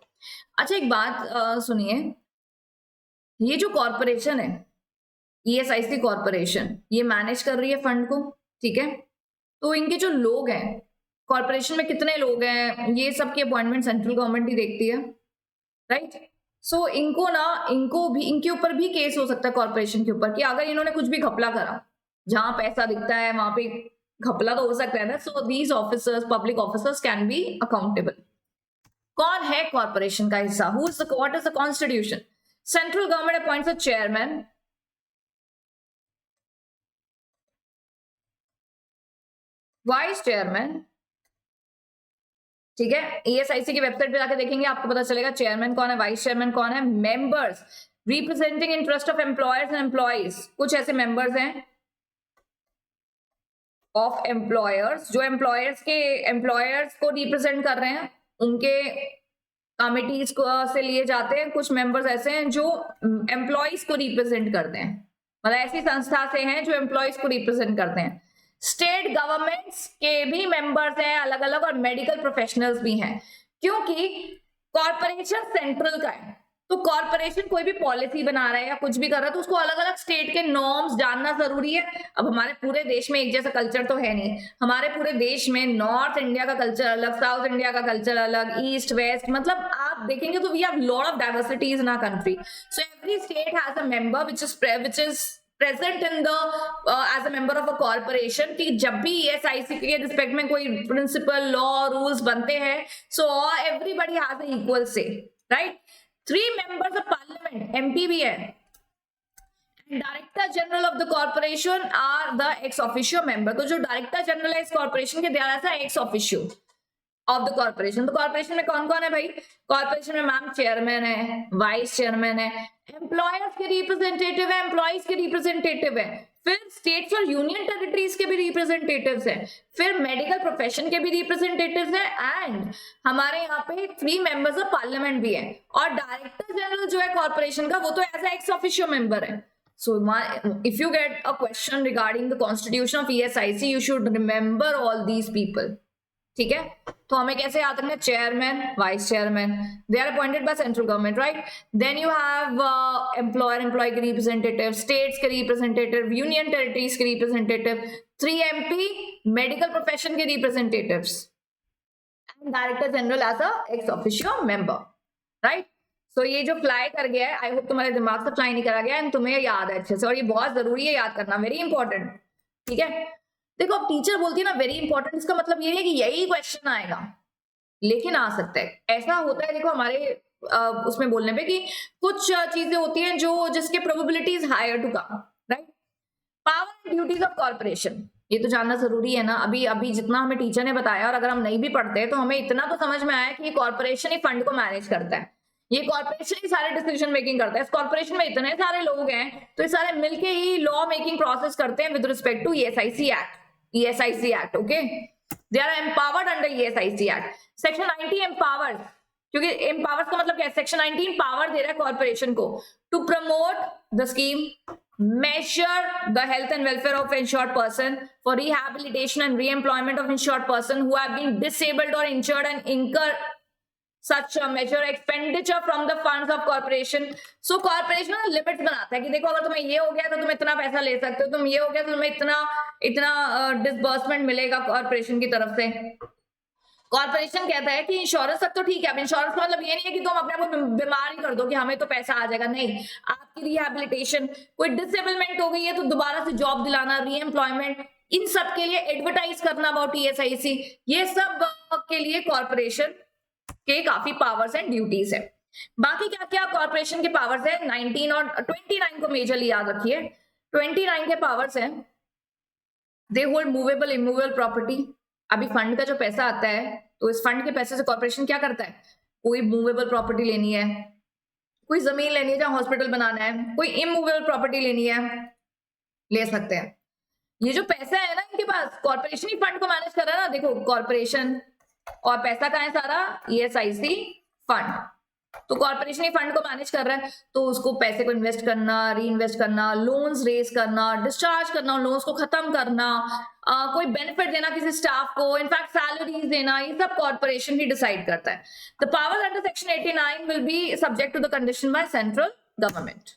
अच्छा एक बात सुनिए, ये जो कॉर्पोरेशन है ESIC कॉर्पोरेशन, ये मैनेज कर रही है फंड को, ठीक है. तो इनके जो लोग हैं कॉर्पोरेशन में, कितने लोग हैं, ये सब की अपॉइंटमेंट सेंट्रल गवर्नमेंट ही देखती है, राइट. सो इनको भी, इनके ऊपर भी केस हो सकता है कॉर्पोरेशन के ऊपर कि अगर इन्होंने कुछ भी घपला करा, जहां पैसा दिखता है वहां पे घपला तो हो सकता है ना. So these officers, public officers can be accountable. कौन है कॉर्पोरेशन का हिस्सा? What is the constitution? Central government appoints a chairman, vice chairman, ठीक है. ESIC की वेबसाइट पे जाके देखेंगे, आपको पता चलेगा चेयरमैन कौन है, वाइस चेयरमैन कौन है. Members representing interest of employers and employees, कुछ ऐसे मेंबर्स हैं ऑफ एम्प्लॉयर्स जो एम्प्लॉयर्स को रिप्रेजेंट कर रहे हैं, उनके कमिटीज से लिए जाते हैं. कुछ मेंबर्स ऐसे हैं जो एम्प्लॉइज को रिप्रेजेंट करते हैं, मतलब ऐसी संस्था से हैं जो एम्प्लॉइज को रिप्रेजेंट करते हैं. स्टेट गवर्नमेंट्स के भी मेंबर्स हैं अलग अलग, और मेडिकल प्रोफेशनल्स भी हैं. क्योंकि कॉर्पोरेशन सेंट्रल का है, तो कॉर्पोरेशन कोई भी पॉलिसी बना रहा है या कुछ भी कर रहा है तो उसको अलग अलग स्टेट के नॉर्म्स जानना जरूरी है. अब हमारे पूरे देश में एक जैसा कल्चर तो है नहीं, हमारे पूरे देश में नॉर्थ इंडिया का कल्चर अलग, साउथ इंडिया का कल्चर अलग, ईस्ट वेस्ट, मतलब आप देखेंगे तो we have lot of diversities in our country. So every state has a member which is present in the as a member of a corporation. कि जब भी ESIC के रिस्पेक्ट में कोई प्रिंसिपल, लॉ, रूल्स बनते हैं, so everybody has an equal say, right? 3 members of parliament, MP भी है, and director general of the corporation are the ex officio member. तो जो डायरेक्टर जनरल है इस कॉर्पोरेशन के, they are as ex officio of the corporation. तो corporation में कौन कौन है भाई? कॉर्पोरेशन में मैम चेयरमैन है, वाइस चेयरमैन है, एम्प्लॉयर्स के रिप्रेजेंटेटिव है, एम्प्लॉइज के रिप्रेजेंटेटिव है, फिर स्टेट्स और यूनियन टेरिटरीज के भी रिप्रेजेंटेटिव्स हैं, फिर मेडिकल प्रोफेशन के भी रिप्रेजेंटेटिव्स हैं, एंड हमारे यहाँ पे 3 मेंबर्स ऑफ पार्लियामेंट भी है. और डायरेक्टर जनरल जो है कॉर्पोरेशन का, वो तो एज एक्स ऑफिशियो मेंबर है. So if you get a question regarding the constitution of ESIC, you should remember all these people. ठीक है. तो हमें कैसे याद रखना? Chairman, vice chairman, they are appointed by central government, right. Then you have employer employee के representative, states के representative, union territories के रिप्रेजेंटेटिव, 3 MP मेडिकल प्रोफेशन के representatives, and director general as a ex officio member, right. So ये जो fly कर गया है, I hope तुम्हारे दिमाग से फ्लाई नहीं करा गया एंड तुम्हें याद है अच्छे से, और ये बहुत जरूरी है याद करना, वेरी इंपॉर्टेंट. ठीक है. देखो अब टीचर बोलती है ना वेरी इंपॉर्टेंट, इसका मतलब ये है कि यही क्वेश्चन आएगा, लेकिन आ सकता है. ऐसा होता है देखो हमारे उसमें बोलने पे कि कुछ चीजें होती हैं जो जिसके probability is higher to come, right. Power and duties of corporation, ये तो जानना जरूरी है ना. अभी जितना हमें टीचर ने बताया, और अगर हम नहीं भी पढ़ते तो हमें इतना तो समझ में आया कि ये कॉर्पोरेशन ही फंड को मैनेज करता है, ये कॉर्पोरेशन ही सारे डिसीजन मेकिंग करता है. इस कॉर्पोरेशन में इतने सारे लोग हैं तो ये सारे मिलके ही लॉ मेकिंग प्रोसेस करते हैं with respect to ESIC Act. Okay, they are empowered under ESIC Act. Section 90 empowers, क्योंकि empowers का मतलब क्या है? Section 19 पावर दे रहा है कॉर्पोरेशन को to promote the scheme, measure the health and welfare of insured person, for rehabilitation and re-employment of insured person who have been disabled or injured and incur such a measure expenditure from the funds of corporation. So corporation ना limits बनाता है कि देखो अगर तुम्हें ये हो गया तो तुम इतना पैसा ले सकते हो, तुम ये हो गया तो तुम्हें इतना डिसबर्समेंट मिलेगा कॉर्पोरेशन की तरफ से. कॉर्पोरेशन कहता है कि इंश्योरेंस तक तो ठीक है। अब इंश्योरेंस मतलब ये नहीं है कि तुम अपने आप को बीमार ही कर दो कि हमें तो पैसा आ जाएगा, नहीं, आपकी रिहैबिलिटेशन, कोई डिसेबलमेंट हो गई है तो दोबारा से जॉब दिलाना, रीएम्प्लॉयमेंट, इन सब के लिए एडवर्टाइज करना अबाउट ईएसआईसी, ये सब के लिए कॉर्पोरेशन के काफी पावर्स एंड ड्यूटीज है। बाकी क्या क्या कॉर्पोरेशन के पावर्स है, 19 और 29 को मेजरली याद रखिए। 29 के पावर्स हैं, they hold movable immovable property. अभी फंड का जो पैसा आता है तो इस फंड के पैसे से कॉर्पोरेशन क्या करता है, कोई मूवेबल प्रॉपर्टी लेनी है, कोई जमीन लेनी है जहां हॉस्पिटल बनाना है, कोई इमूवेबल प्रॉपर्टी लेनी है, ले सकते हैं। ये जो पैसा है ना इनके पास, कॉर्पोरेशन ही फंड को मैनेज कर रहा है ना, देखो कॉर्पोरेशन, और पैसा कहाँ है सारा, ईएसआईसी फंड। तो कॉर्पोरेशन ही फंड को मैनेज कर रहा है, तो उसको पैसे को इन्वेस्ट करना, री इन्वेस्ट करना, लोन्स रेज करना, डिस्चार्ज करना, लोन्स को खत्म करना, कोई बेनिफिट देना किसी स्टाफ को, इनफैक्ट सैलरीज देना, ये सब कॉर्पोरेशन ही डिसाइड करता है। The powers under section 89 will be subject to the condition by central government.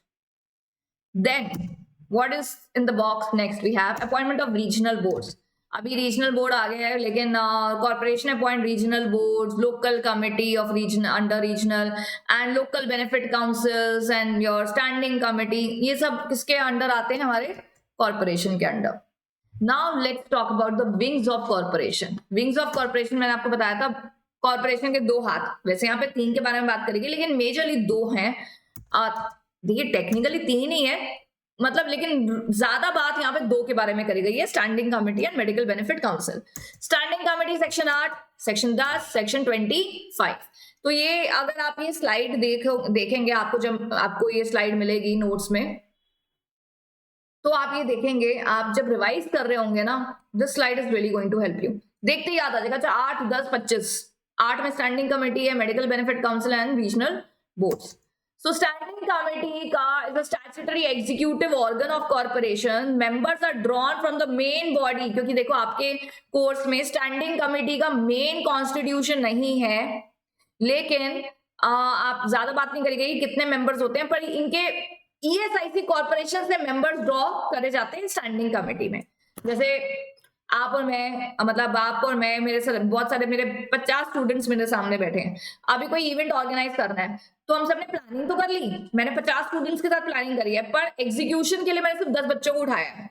Then what is in the box next, we have appointment of regional boards। अभी regional board आ गया है, लेकिन corporation appoint regional boards, local committee of region under regional and local benefit councils and your standing committee, ये सब किसके under आते हैं, हमारे कॉर्पोरेशन के under. Now let's talk about the wings of corporation. Wings of corporation मैंने आपको बताया था, कॉर्पोरेशन के दो हाथ, वैसे यहाँ पे तीन के बारे में बात करेंगे लेकिन मेजरली दो हैं। देखिए टेक्निकली तीन ही है मतलब, लेकिन ज्यादा बात यहाँ पे दो के बारे में करी गई है, standing committee and medical benefit council. Standing committee section 8, section 10, section 25। तो ये अगर आप ये स्लाइड देखेंगे, आपको जब आपको ये स्लाइड मिलेगी नोट्स में, तो आप ये देखेंगे, आप जब रिवाइज कर रहे होंगे ना, this slide is really going to help you. देखते ही याद आ जाएगा। 8, 10, 25, 8 में स्टैंडिंग कमेटी है, medical benefit council and regional boards. So standing committee का is a statutory executive organ of corporation. Members are drawn from the main body, क्योंकि देखो आपके कोर्स में स्टैंडिंग कमेटी का मेन कॉन्स्टिट्यूशन नहीं है, लेकिन आप ज्यादा बात नहीं करेंगे कितने मेंबर्स होते हैं, पर इनके ईएसआईसी कॉर्पोरेशन से मेंबर्स ड्रॉ करे जाते हैं स्टैंडिंग कमेटी में। जैसे आप और मैं, मतलब आप और मैं, मेरे साथ बहुत सारे, मेरे 50 स्टूडेंट्स मेरे सामने बैठे हैं, अभी कोई इवेंट ऑर्गेनाइज करना है तो हम सबने प्लानिंग तो कर ली, मैंने 50 स्टूडेंट्स के साथ प्लानिंग करी है, पर एग्जीक्यूशन के लिए मैंने सिर्फ 10 बच्चों को उठाया है।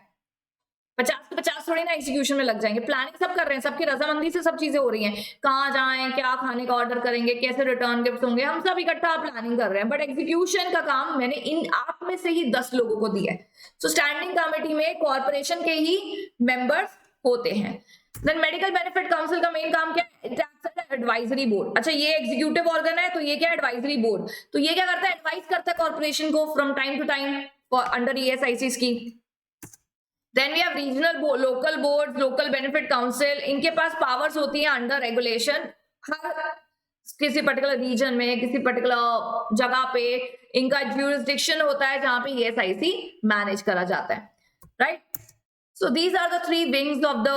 50 के 50 थोड़ी ना एग्जीक्यूशन में लग जाएंगे, प्लानिंग सब कर रहे हैं, सबकी रजामंदी से सब चीजें हो रही हैं, कहाँ जाएं, क्या खाने का ऑर्डर करेंगे, कैसे रिटर्न गिफ्ट होंगे, हम सब इकट्ठा प्लानिंग कर रहे हैं, बट एग्जीक्यूशन का काम मैंने इन आप में से ही 10 लोगों को दिया है। सो स्टैंडिंग कमेटी में कॉर्पोरेशन के ही मेंबर्स होते हैं। देन मेडिकल बेनिफिट काउंसिल का मेन काम क्या है, एडवाइजरी बोर्ड। अच्छा ये एग्जीक्यूटिव ऑर्गन है, तो ये क्या एडवाइजरी बोर्ड, तो ये क्या करता है, एडवाइस करता है कॉर्पोरेशन को from time to time under ESIC scheme. Then we have regional local board, local benefit council, इनके पास पावर्स होती है अंडर रेगुलेशन, हर किसी पर्टिकुलर रीजन में, किसी पर्टिकुलर जगह पे इनका ज्यूरिसडिक्शन होता है जहां पे ईएसआईसी मैनेज करा जाता है, right. So these are the three wings of the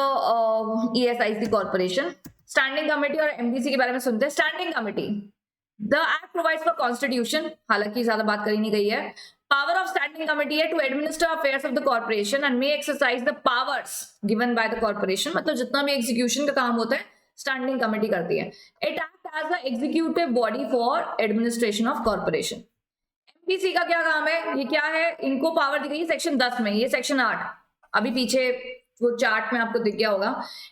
ESIC corporation. Standing committee और MBC के बारे में सुनते हैं। Standing committee, the act provides for constitution, हालांकि ज्यादा बात करी नहीं गई है। Power of standing committee है to administer affairs of the corporation and may exercise the powers given by the corporation। मतलब जितना भी execution का काम होता है standing committee करती है। It acts as the executive body for administration of corporation। MBC का क्या काम है, ये क्या है, इनको पावर दी गई है सेक्शन 10 में, ये सेक्शन 8 अभी पीछे वो चार्ट में आपको दिख गया होगा।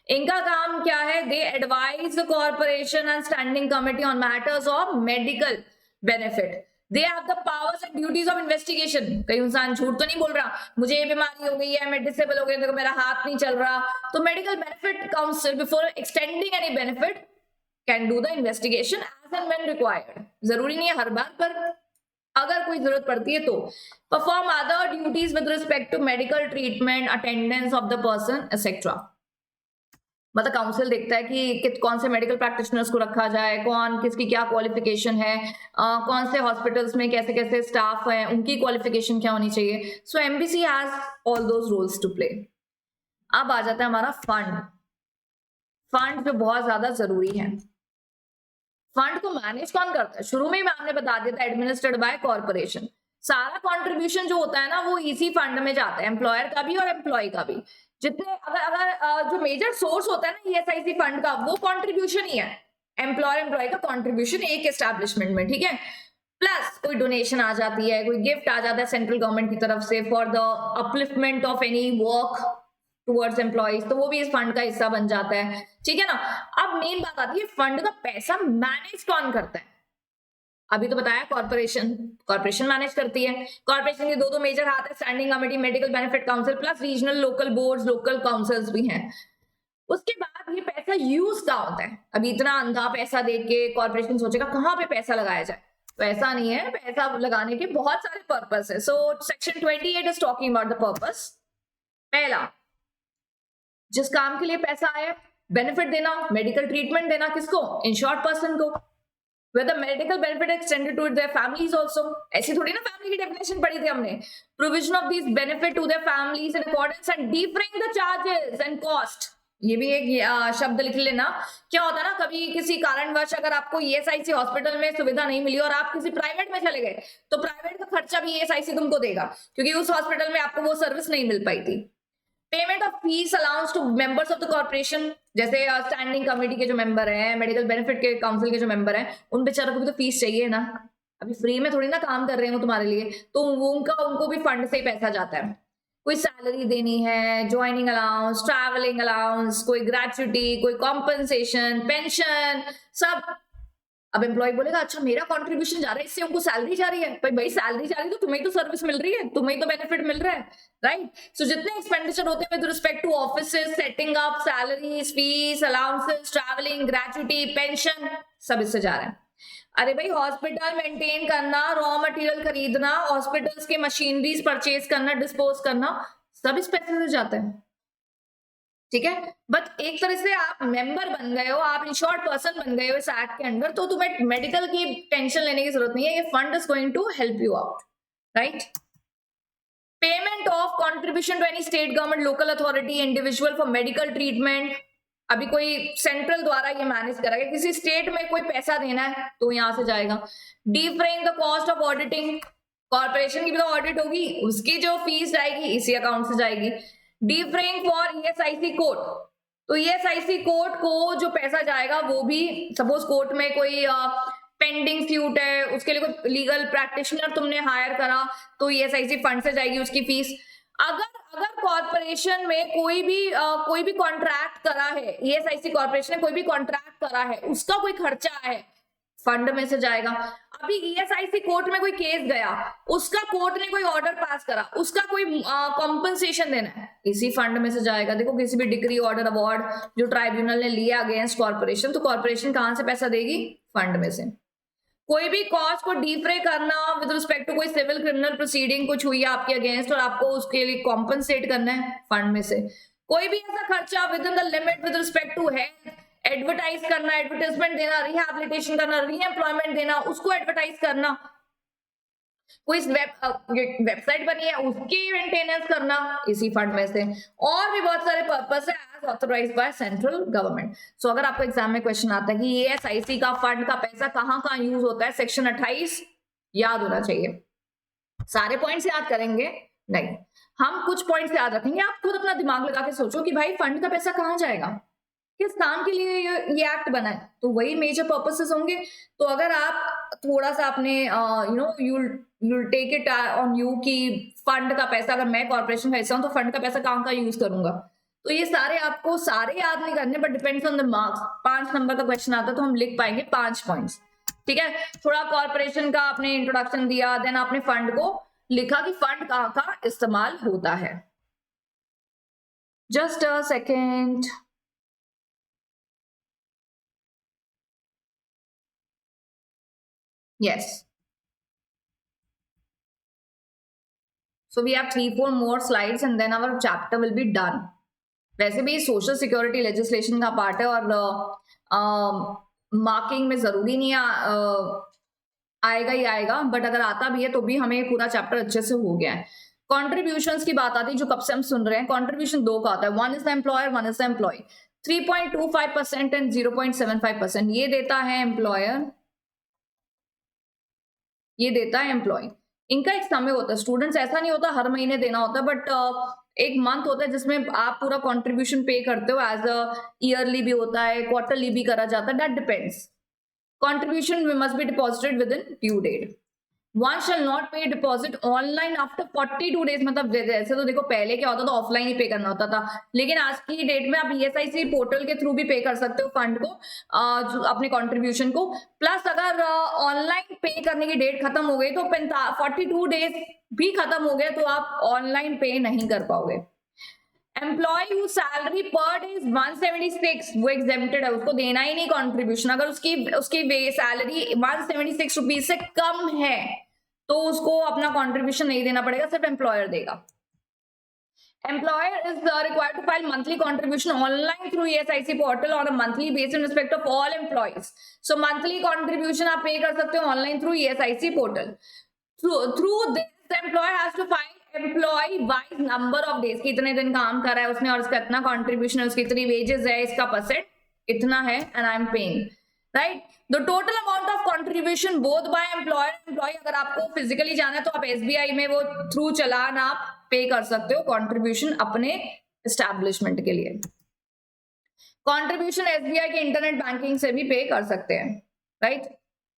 इनका काम क्या है, दे advise the corporation and standing committee on matters of medical benefit. They have the powers and duties of investigation. कई इंसान झूठ तो नहीं बोल रहा, मुझे ये बीमारी हो गई है, मैं डिसेबल हो गई, देखो मेरा हाथ नहीं चल रहा, तो medical benefit council before extending any benefit can do the investigation as and when required. जरूरी नहीं है हर बार, पर अगर कोई जरूरत पड़ती है तो perform other duties with respect to medical treatment, attendance of the person etcetera. मतलब काउंसिल देखता है कि कौन से मेडिकल प्रैक्टिशनर्स को रखा जाए, कौन किसकी क्या क्वालिफिकेशन है, कौन से हॉस्पिटल्स में कैसे कैसे स्टाफ है, उनकी क्वालिफिकेशन क्या होनी चाहिए। So MBC has all those roles to play. अब आ जाता है हमारा फंड। फंड जो बहुत ज्यादा जरूरी है। फंड को मैनेज कौन करता है, शुरू में ही हमने बता दिया था, एडमिनिस्टर्ड बाय कॉर्पोरेशन। सारा कंट्रीब्यूशन जो होता है ना वो इसी फंड में जाता है, एम्प्लॉयर का भी और एम्प्लॉय का भी। जितने अगर अगर जो मेजर सोर्स होता है ना ईएसआईसी फंड का, वो कंट्रीब्यूशन ही है, एम्प्लॉयर एम्प्लॉय का कंट्रीब्यूशन एक एस्टैब्लिशमेंट में, ठीक है। प्लस कोई डोनेशन आ जाती है, कोई गिफ्ट आ जाता है सेंट्रल गवर्नमेंट की तरफ से for the upliftment of any work towards employees, तो वो भी इस फंड का हिस्सा बन जाता है, ठीक है ना। अब मेन बात आती है फंड का पैसा मैनेज कौन करता है। अभी तो बताया कॉर्पोरेशन मैनेज करती है। कॉर्पोरेशन के दो मेजर हाथ है, standing committee, medical benefit council, plus regional local boards, local councils भी हैं। उसके बाद ये पैसा यूज कहाँ होता है। अभी इतना अंधा पैसा दे के कॉर्पोरेशन सोचेगा कहाँ पे पैसा लगाया जाए, तो ऐसा नहीं है, पैसा लगाने के बहुत सारे पर्पस है। So section 28 is talking about the purpose. पहला, जिस काम के लिए पैसा आया, बेनिफिट देना, मेडिकल ट्रीटमेंट देना, किसको, इंश्योर्ड पर्सन को, whether medical benefit extended to their families also। ऐसी थोड़ी ना फैमिली की डेफिनेशन पढ़ी थी हमने। provision of these benefit to their families in accordance and defraying the charges and cost। ये भी एक शब्द लिख लेना। क्या होता है ना, कभी किसी कारणवश अगर आपको ईएसआईसी हॉस्पिटल में सुविधा नहीं मिली और आप किसी प्राइवेट में चले गए, तो प्राइवेट का खर्चा भी ईएसआईसी तुमको देगा, क्योंकि उस हॉस्पिटल में आपको वो सर्विस नहीं मिल पाई थी। Payment of fees allowance to members of the corporation, जैसे स्टैंडिंग कमेटी के जो मेंबर हैं, मेडिकल बेनिफिट के काउंसिल के जो मेंबर हैं, उन बेचारों को भी तो फीस चाहिए ना। अभी फ्री में थोड़ी ना काम कर रहे हैं तुम्हारे लिए, तो उनको भी फंड से ही पैसा जाता है। कोई सैलरी देनी है, ज्वाइनिंग अलाउंस, ट्रैवलिंग अलाउंस, कोई ग्रेचुटी, कोई कॉम्पनसेशन, पेंशन, सब। अब एम्प्लॉय बोलेगा अच्छा मेरा कंट्रीब्यूशन जा रहा है, इससे उनको सैलरी जा रही है। भाई सैलरी जा रही है तो तुम्हें तो सर्विस मिल रही है, तुम्हें तो बेनिफिट मिल रहा है, राइट। सो जितने एक्सपेंडिचर होते हैं with respect to offices, setting up, salaries, fees, allowances, travelling, gratuity, pension, सब इससे जा रहा है। अरे भाई हॉस्पिटल मेंटेन करना, रॉ मटेरियल खरीदना, हॉस्पिटल्स के मशीनरीज परचेज करना, डिस्पोज करना, सब इस पैसे से जाता है, ठीक है। बट एक तरह से आप मेंबर बन गए हो, आप इंश्योर्ड पर्सन बन गए हो इस एक्ट के अंडर, तो तुम्हें मेडिकल की टेंशन लेने की जरूरत नहीं है। ये fund is going to help you out, right. Payment of contribution to any state government, local authority, individual for medical treatment. अभी कोई सेंट्रल द्वारा ये मैनेज करेगा, किसी स्टेट में कोई पैसा देना है तो यहां से जाएगा। Defraying the cost of auditing, corporation की भी तो ऑडिट होगी, उसकी जो फीस जाएगी इसी अकाउंट से जाएगी। डिफरेंग फॉर ईएसआईसी कोर्ट, तो ईएसआईसी कोर्ट को जो पैसा जाएगा वो भी, सपोज कोर्ट में कोई पेंडिंग स्यूट है, उसके लिए कोई लीगल प्रैक्टिशनर तुमने हायर करा, तो ईएसआईसी फंड से जाएगी उसकी फीस। अगर कॉर्पोरेशन में कोई भी कॉन्ट्रैक्ट करा है, ईएसआईसी कॉर्पोरेशन ने कोई भी कॉन्ट्रैक्ट करा है, उसका कोई खर्चा है, फंड में से जाएगा। अभी ईएसआईसी कोर्ट में कोई केस गया, उसका कोर्ट ने कोई ऑर्डर पास करा, उसका कोई कॉम्पनसेशन देना है, इसी फंड में से जाएगा। देखो किसी भी डिक्री, ऑर्डर, अवार्ड जो ट्राइब्यूनल ने लिया अगेंस्ट कॉर्पोरेशन, तो कॉर्पोरेशन कहां से पैसा देगी, फंड में से। कोई भी कॉस्ट को डिफ्रे करना विद रिस्पेक्ट टू कोई सिविल क्रिमिनल प्रोसीडिंग कुछ हुई है आपके अगेंस्ट और आपको उसके लिए कॉम्पनसेट करना है, फंड में से। कोई भी ऐसा खर्चा within the limit with respect to health, advertise करना, एडवर्टाइजमेंट देना, रिहैबिलिटेशन करना, रीएम्प्लॉयमेंट देना, उसको एडवर्टाइज करना, कोई वेबसाइट बनी है उसकी मेंटेनेंस करना, इसी फंड में से। और भी बहुत सारे पर्पस है as authorised by central government. So अगर आपको एग्जाम में क्वेश्चन आता है कि ईएसआईसी का फंड का पैसा कहां कहां यूज होता है, सेक्शन 28 याद होना चाहिए। सारे पॉइंट्स याद करेंगे नहीं, हम कुछ पॉइंट्स याद रखेंगे। आप खुद अपना दिमाग लगा के सोचो कि भाई फंड का पैसा कहां जाएगा, किस काम के लिए ये एक्ट बना है, तो वही मेजर पर्पसेस होंगे। तो अगर आप थोड़ा सा अपने you'll take it on you कि फंड का पैसा, अगर मैं कॉर्पोरेशन का हिस्सा हूं तो फंड का पैसा कहां का यूज करूंगा, तो ये सारे आपको सारे याद नहीं करने, but depends on the marks. 5 number का क्वेश्चन आता है तो हम लिख पाएंगे 5 पॉइंट्स, ठीक है। थोड़ा कॉर्पोरेशन का आपने इंट्रोडक्शन दिया, देन आपने फंड को लिखा कि फंड कहां का इस्तेमाल होता है। Just a second, yes, so we have 3-4 more slides and then our chapter will be done। वैसे भी सोशल सिक्योरिटी लेजिस्लेशन का पार्ट है और मार्किंग में जरूरी नहीं आएगा ही आएगा, बट अगर आता भी है तो भी हमें पूरा चैप्टर अच्छे से हो गया है। कॉन्ट्रीब्यूशंस की बात आती है जो कब से हम सुन रहे हैं। कॉन्ट्रीब्यूशन 2 का आता है, 1 is the employer, 1 is the employee. 3.25% and 0.75% ये देता है एम्प्लॉयर, ये देता है एम्प्लॉय। इनका एक समय होता है, स्टूडेंट्स ऐसा नहीं होता हर महीने देना होता है, बट एक मंथ होता है जिसमें आप पूरा कंट्रीब्यूशन पे करते हो, एज अ ईयरली भी होता है, क्वार्टरली भी करा जाता है, that depends. Contribution must be deposited within due date. One shall not pay deposit online after 42 days। मतलब जैसे तो देखो पहले क्या होता था, ऑफलाइन ही पे करना होता था, लेकिन आज की डेट में आप ईएसआईसी पोर्टल के थ्रू भी पे कर सकते हो फंड को, जो अपने कंट्रीब्यूशन को। प्लस अगर ऑनलाइन पे करने की डेट खत्म हो गई तो 42 डेज भी खत्म हो गए तो आप ऑनलाइन पे नहीं कर पाओगे। Employee who salary per day is 176, वो एग्जेम्प्टेड है, उसको देना ही नहीं कंट्रीब्यूशन। अगर उसकी सैलरी 176 रुपीज से कम है तो उसको अपना कंट्रीब्यूशन नहीं देना पड़ेगा, सिर्फ एम्प्लॉयर देगा। Employer is required to file monthly contribution online through ESIC portal on a monthly basis in respect of all employees. So monthly contribution आप pay कर सकते हो online through ESIC portal. Through this, the employer has to file employee wise number of days, कितने दिन काम कर रहा है उसने और इसका इतना contribution है, उसकी इतनी wages है, इसका percent इतना है and I am paying, right? The total amount of contribution both by employer and employee, अगर आपको physically जाना है तो आप SBI में वो through चालान आप पे कर सकते हो कंट्रीब्यूशन अपने एस्टैब्लिशमेंट के लिए। कंट्रीब्यूशन एसबीआई के इंटरनेट बैंकिंग से भी पे कर सकते हैं, राइट?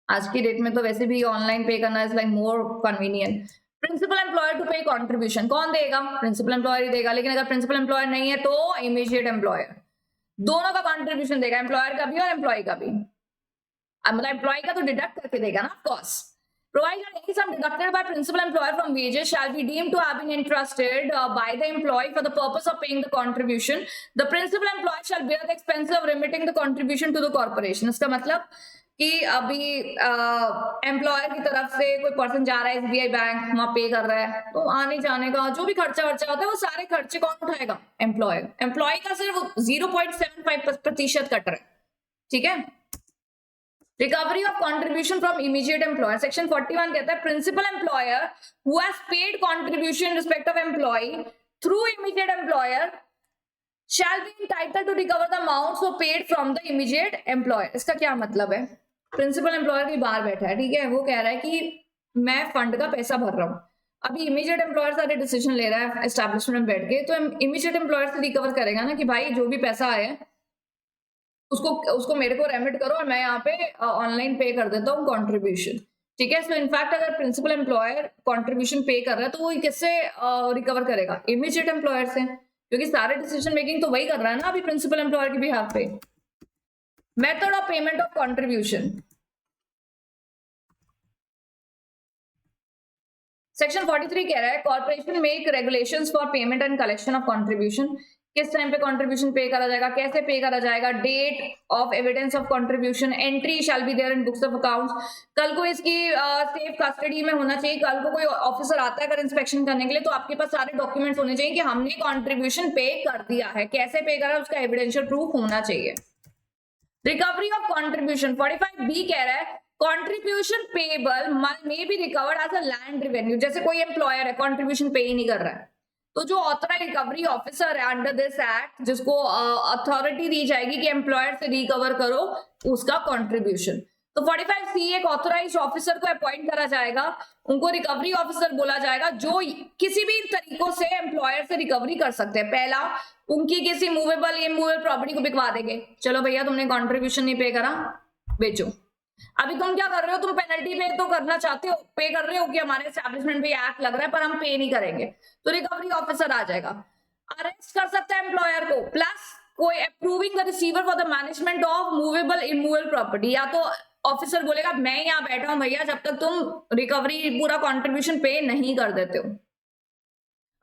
आज की डेट में तो वैसे भी ऑनलाइन पे करना is like more convenient. Principal employer to pay contribution कौन देगा? प्रिंसिपल एम्प्लॉयर ही देगा, लेकिन अगर प्रिंसिपल एम्प्लॉयर नहीं है तो इमीडिएट एम्प्लॉयर दोनों का कंट्रीब्यूशन देगा, एम्प्लॉयर का भी और एम्प्लॉय का भी। मतलब एम्प्लॉय का तो डिडक्ट करके देगा ना, of course. Provided any sum deducted by principal employer from wages shall be deemed to have been entrusted by the employee for the purpose of paying the contribution, the principal employer shall bear the expense of remitting the contribution to the corporation। इसका मतलब कि अभी employer की तरफ से कोई person जा रहा है एसबीआई बैंक, वहां पे कर रहा है, तो आने जाने का जो भी खर्चा वर्चा होता है वो सारे खर्चे कौन उठाएगा? एम्प्लॉयर। एम्प्लॉय का सिर्फ 0.75% कट रहा है, ठीक है। Recovery of contribution from immediate employer, section 41 कहता है principal employer who has paid contribution respect of employee through immediate employer shall be entitled to recover the amounts वो paid from the immediate employer. इसका क्या मतलब है? Principal employer की बाहर बैठा है, ठीक है, वो कह रहा है कि मैं फंड का पैसा भर रहा हूँ, अभी इमीडिएट एम्प्लॉयर सारे डिसीजन ले रहा है एस्टैब्लिशमेंट में बैठ के, तो इमीडिएट एम्प्लॉयर से रिकवर करेगा ना कि भाई जो भी पैसा आया उसको मेरे को रेमिट करो और मैं यहाँ पे ऑनलाइन पे कर देता हूँ कंट्रीब्यूशन, ठीक है। सो इनफैक्ट अगर प्रिंसिपल एम्प्लॉयर कंट्रीब्यूशन पे कर रहा है तो वो किससे रिकवर करेगा? इमीडिएट एम्प्लॉयर से, क्योंकि सारे डिसीजन मेकिंग तो वही कर रहा है ना अभी प्रिंसिपल एम्प्लॉयर के बिहाफ पे। Method of payment of contribution, section 43 कह रहा है corporation make regulations for payment and collection of contribution. किस टाइम पे कंट्रीब्यूशन पे करा जाएगा, कैसे पे करा जाएगा, date of evidence of contribution, entry shall be there in books of accounts. कल को इसकी सेफ कस्टडी में होना चाहिए, कल को कोई ऑफिसर आता है अगर इंस्पेक्शन करने के लिए तो आपके पास सारे डॉक्यूमेंट्स होने चाहिए कि हमने कंट्रीब्यूशन पे कर दिया है, कैसे पे करा उसका एविडेंशियल प्रूफ होना चाहिए। रिकवरी ऑफ कंट्रीब्यूशन 45B कह रहा है contribution payable may be recovered as a land revenue. जैसे कोई एम्प्लॉयर है कंट्रीब्यूशन पे ही नहीं कर रहा है तो जो ऑथराइज्ड रिकवरी ऑफिसर है अंडर दिस एक्ट, जिसको अथॉरिटी दी जाएगी कि एम्प्लॉयर से रिकवर करो उसका कंट्रीब्यूशन, तो 45C एक ऑथराइज्ड ऑफिसर को अपॉइंट करा जाएगा, उनको रिकवरी ऑफिसर बोला जाएगा, जो किसी भी तरीकों से एम्प्लॉयर से रिकवरी कर सकते हैं। पहला, उनकी किसी मूवेबल इमूवेबल प्रॉपर्टी को बिकवा देंगे, चलो भैया तुमने कंट्रीब्यूशन नहीं पे करा, बेचो। अभी तुम क्या कर रहे हो, तुम पेनल्टी पे तो करना चाहते हो, पे कर रहे हो कि हमारे एस्टैब्लिशमेंट पे एक्ट लग रहा है पर हम पे नहीं करेंगे, तो रिकवरी ऑफिसर आ जाएगा, अरेस्ट कर सकता है एम्प्लॉयर को, प्लस कोई approving the receiver for the management of movable immovable property. या तो ऑफिसर बोलेगा मैं यहाँ बैठा हूं भैया जब तक तुम रिकवरी पूरा कंट्रीब्यूशन पे नहीं कर देते हो।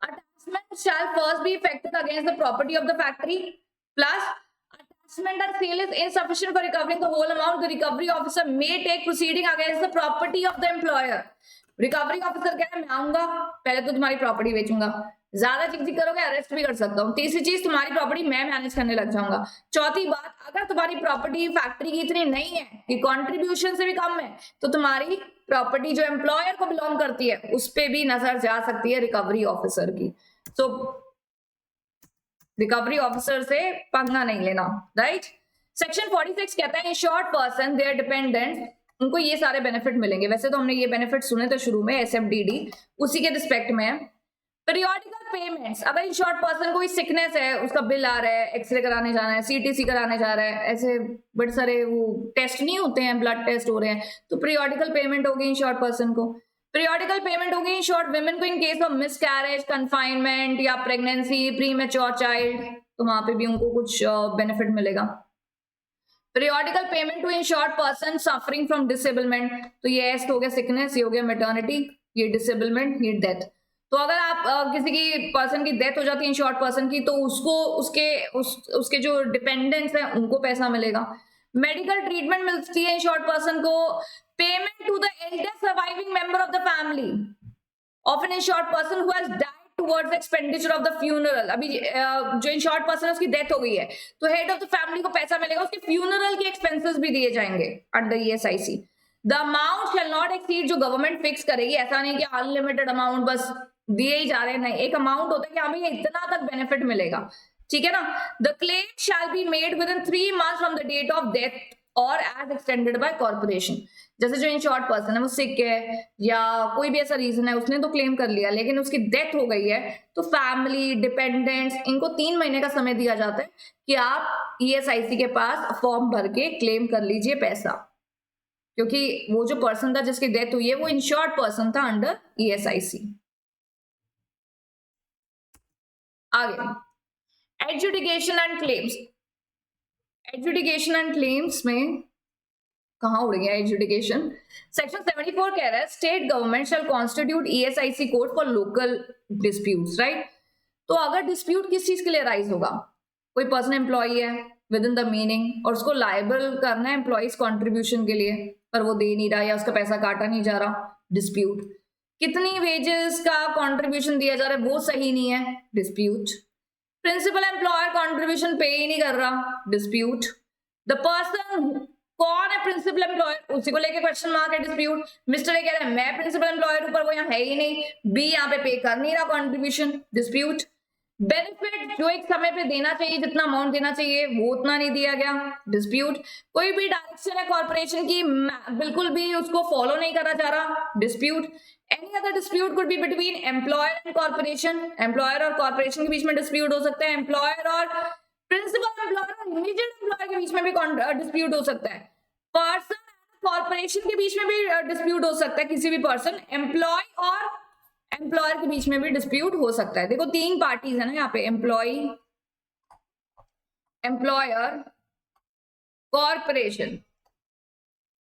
Attachment shall first be effected against the property of the factory, plus attachment or sale is insufficient for recovering the whole amount, the recovery officer may take proceeding against the property of the employer। Recovery officer कह रहा है मैं आऊंगा पहले तो तुम्हारी property बेचूंगा, ज्यादा चिक करोगे अरेस्ट भी कर सकता हूँ, तीसरी चीज तुम्हारी प्रॉपर्टी मैं मैनेज करने लग जाऊंगा, चौथी बात अगर तुम्हारी प्रॉपर्टी फैक्ट्री की इतनी नहीं है कि कंट्रीब्यूशन से भी कम है तो तुम्हारी प्रॉपर्टी जो एम्प्लॉयर को बिलोंग करती है उस पर भी नजर जा सकती है रिकवरी ऑफिसर की। सो रिकवरी ऑफिसर से पंगा नहीं लेना, राइट। सेक्शन 46 कहता है इंश्योर्ड पर्सन देयर डिपेंडेंट उनको ये सारे बेनिफिट मिलेंगे। वैसे तो हमने ये बेनिफिट सुने थे शुरू में, SFDD उसी के रिस्पेक्ट में है। पीरियोडिकल पेमेंट्स, अगर इंश्योर्ड पर्सन कोई सिकनेस है, उसका बिल आ रहा है, एक्सरे कराने जाना है, CTC कराने जा रहा है, ऐसे बड़े सारे वो टेस्ट नहीं होते हैं, ब्लड टेस्ट हो रहे हैं, तो पीरियोडिकल पेमेंट होगी इंश्योर्ड पर्सन को। पीरियोडिकल पेमेंट होगी इंश्योर्ड वुमेन को in case of miscarriage, confinement या प्रेगनेंसी, प्रीमेच्योर चाइल्ड, तो वहां पे भी उनको कुछ बेनिफिट मिलेगा। Periodical payment to insured person suffering from disablement, तो ये एस्ट हो गया सिकनेस, ये हो गया मैटर्निटी, ये डिसेबलमेंट, ये डेथ। तो अगर आप किसी की पर्सन की डेथ हो जाती है इंश्योर्ड पर्सन की, तो उसको उसके जो डिपेंडेंट्स हैं उनको पैसा मिलेगा। मेडिकल ट्रीटमेंट मिलती है इंश्योर्ड पर्सन को। Payment to the eldest surviving member of the family of an insured person who has died towards expenditure of the funeral. अभी जो इंश्योर्ड पर्सन है उसकी डेथ हो गई है, तो हेड ऑफ द फैमिली को पैसा मिलेगा, उसके फ्यूनरल के एक्सपेंसेस भी दिए जाएंगे under ESIC। The amount shall not exceed, जो गवर्नमेंट फिक्स करेगी, ऐसा नहीं कि अनलिमिटेड अमाउंट बस दिए ही जा रहे हैं, नहीं, एक अमाउंट होता है कि हमें इतना तक बेनिफिट मिलेगा, ठीक है ना। The claim shall be made within 3 months from the date of death or as extended by corporation. जैसे जो इंश्योर्ड पर्सन है वो सिक है या कोई भी ऐसा रीजन है, उसने तो क्लेम कर लिया, लेकिन उसकी डेथ हो गई है, तो फैमिली, डिपेंडेंट्स, इनको 3 महीने का समय दिया जाता है कि आप ESIC के पास फॉर्म भर के क्लेम कर लीजिए पैसा, क्योंकि वो जो पर्सन था जिसकी डेथ हुई है वो इंश्योर्ड पर्सन था अंडर ESIC। आगे adjudication and claims. Adjudication and claims में कहां उड़ गया एडजुडिकेशन। सेक्शन 74 कह रहा है state government shell constitute ESIC court for local disputes, right. तो अगर डिस्प्यूट किस चीज के लिए राइज होगा, कोई पर्सन एम्प्लॉई है विद इन द मीनिंग और उसको लायबल करना है एम्प्लॉइज कॉन्ट्रीब्यूशन के लिए, पर वो दे नहीं रहा या उसका पैसा काटा नहीं जा रहा, डिस्प्यूट। कितनी वेजेस का कॉन्ट्रीब्यूशन दिया जा रहा है वो सही नहीं है, डिस्प्यूट। प्रिंसिपल एम्प्लॉयर कॉन्ट्रीब्यूशन पे ही नहीं कर रहा, डिस्प्यूट। द पर्सन, कौन है प्रिंसिपल एम्प्लॉयर, उसी को लेके क्वेश्चन मार्क है, डिस्प्यूट। मिस्टर ए कह रहा है मैं प्रिंसिपल एम्प्लॉयर ऊपर, वो यहाँ है ही नहीं, बी यहाँ पे कर नहीं रहा कॉन्ट्रीब्यूशन, डिस्प्यूट। बेनिफिट जो एक समय पे देना चाहिए, जितना अमाउंट देना चाहिए वो उतना नहीं दिया गया, डिस्प्यूट। कोई भी डायरेक्शन है कॉर्पोरेशन की बिल्कुल भी उसको फॉलो नहीं करा जा रहा, dispute. Any other dispute could be between employer and corporation, employer और कॉर्पोरेशन के बीच में डिस्प्यूट हो सकता है, एम्प्लॉयर और प्रिंसिपल एम्प्लॉयर और इमीडिएट एम्प्लॉयर के बीच में भी डिस्प्यूट हो सकता है, पर्सन कॉर्पोरेशन के बीच में भी डिस्प्यूट हो सकता है, किसी भी पर्सन, एम्प्लॉय और एम्प्लॉयर के बीच में भी डिस्प्यूट हो सकता है। देखो 3 पार्टीज है ना यहाँ पे, एम्प्लॉय, एम्प्लॉयर, कॉर्पोरेशन,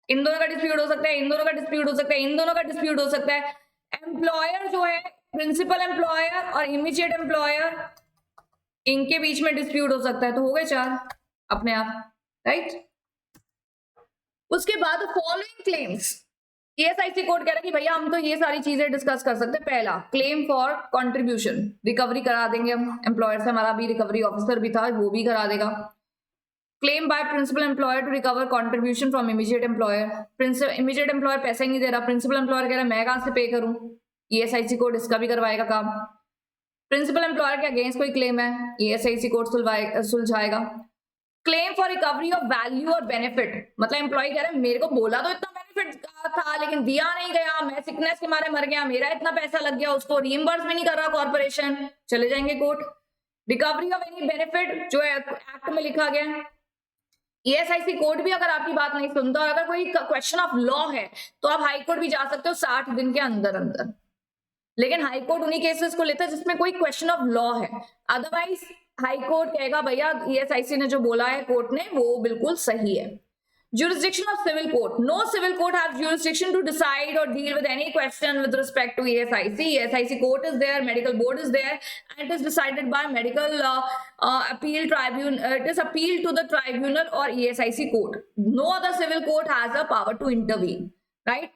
इन दोनों का डिस्प्यूट हो सकता है, इन दोनों का डिस्प्यूट हो सकता है, इन दोनों का डिस्प्यूट हो सकता है। एम्प्लॉयर जो है प्रिंसिपल एम्प्लॉयर और इमीडिएट एम्प्लॉयर, इनके बीच में डिस्प्यूट हो सकता है, तो हो गए 4 अपने आप, राइट। उसके बाद फॉलोइंग क्लेम्स, ESIC कोड कह रहा है कि भैया हम तो ये सारी चीजें डिस्कस कर सकते हैं। पहला, क्लेम फॉर कंट्रीब्यूशन, रिकवरी करा देंगे हम एम्प्लॉयर से, हमारा भी रिकवरी ऑफिसर भी था, वो भी करा देगा। Claim by principal employer to recover contribution from immediate employer, immediate employer पैसा ही नहीं दे रहा, प्रिंसिपल एम्प्लॉयर कह रहा है मैं कहां से पे करूं, ESIC कोड इसका भी करवाएगा काम। प्रिंसिपल एम्प्लॉयर के अगेंस्ट कोई क्लेम है, ESIC कोड सुलझाएगा। Claim for recovery of value और बेनिफिट, मतलब एम्प्लॉय कह रहा है मेरे को बोला तो इतना बेनिफिट था लेकिन दिया नहीं गया, मैं सिकनेस के मारे मर गया, मेरा इतना पैसा लग गया, उसको रीइंबर्स भी नहीं कर रहा कॉर्पोरेशन, चले जाएंगे court. Recovery of any benefit जो एक्ट में लिखा गया है। ESIC कोर्ट भी अगर आपकी बात नहीं सुनता और अगर कोई क्वेश्चन ऑफ लॉ है तो आप हाई कोर्ट भी जा सकते हो 60 दिन के अंदर अंदर, लेकिन हाई कोर्ट उन्हीं केसेस को लेता है जिसमें कोई क्वेश्चन ऑफ लॉ है। अदरवाइज हाई कोर्ट कहेगा भैया ESIC ने जो बोला है कोर्ट ने वो बिल्कुल सही है। Jurisdiction of civil court. No civil court has jurisdiction to decide or deal with any question with respect to ESIC. ESIC court is there, medical board is there, and it is decided by medical appeal tribunal. It is appealed to the tribunal or ESIC court. No other civil court has a power to intervene. Right?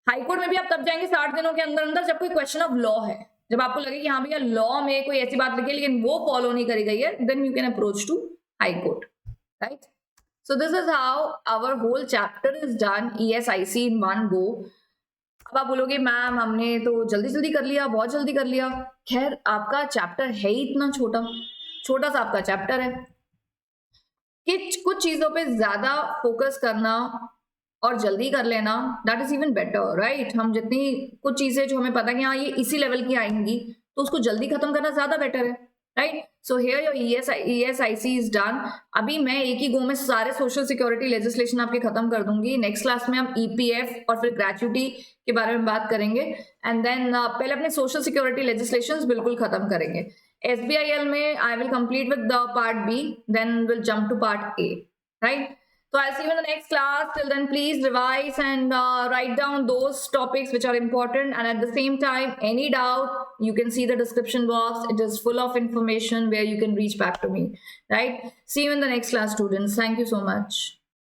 High court में भी आप तब जाएंगे 60 दिनों के अंदर अंदर जब कोई क्वेश्चन ऑफ लॉ है, जब आपको लगे कि हाँ भैया लॉ में कोई ऐसी बात लिखी है लेकिन वो फॉलो नहीं करी गई है, then you can approach to high court, right. So this is how our whole chapter is done, ESIC in one go. अब आप बोलोगे मैम हमने तो जल्दी जल्दी कर लिया, बहुत जल्दी कर लिया। खैर आपका चैप्टर है ही इतना छोटा, छोटा सा आपका चैप्टर है कि कुछ चीजों पे ज्यादा फोकस करना और जल्दी कर लेना, that is even better, right. हम जितनी कुछ चीजें जो हमें पता है कि हाँ ये इसी लेवल की आएंगी, तो उसको जल्दी खत्म करना ज्यादा बेटर है, right. So here your ESIC is done. अभी मैं एक ही गो में सारे सोशल सिक्योरिटी लेजिस्लेशन आपके खत्म कर दूंगी। नेक्स्ट क्लास में हम EPF और फिर ग्रेच्युटी के बारे में बात करेंगे, एंड देन पहले अपने सोशल सिक्योरिटी लेजिस्लेशन बिल्कुल खत्म करेंगे। SBIL में I will complete with the part B, then we'll jump to part A, right? So I'll see you in the next class. Till then, please revise and write down those topics which are important. And at the same time, any doubt, you can see the description box. It is full of information where you can reach back to me, right? See you in the next class, students. Thank you so much.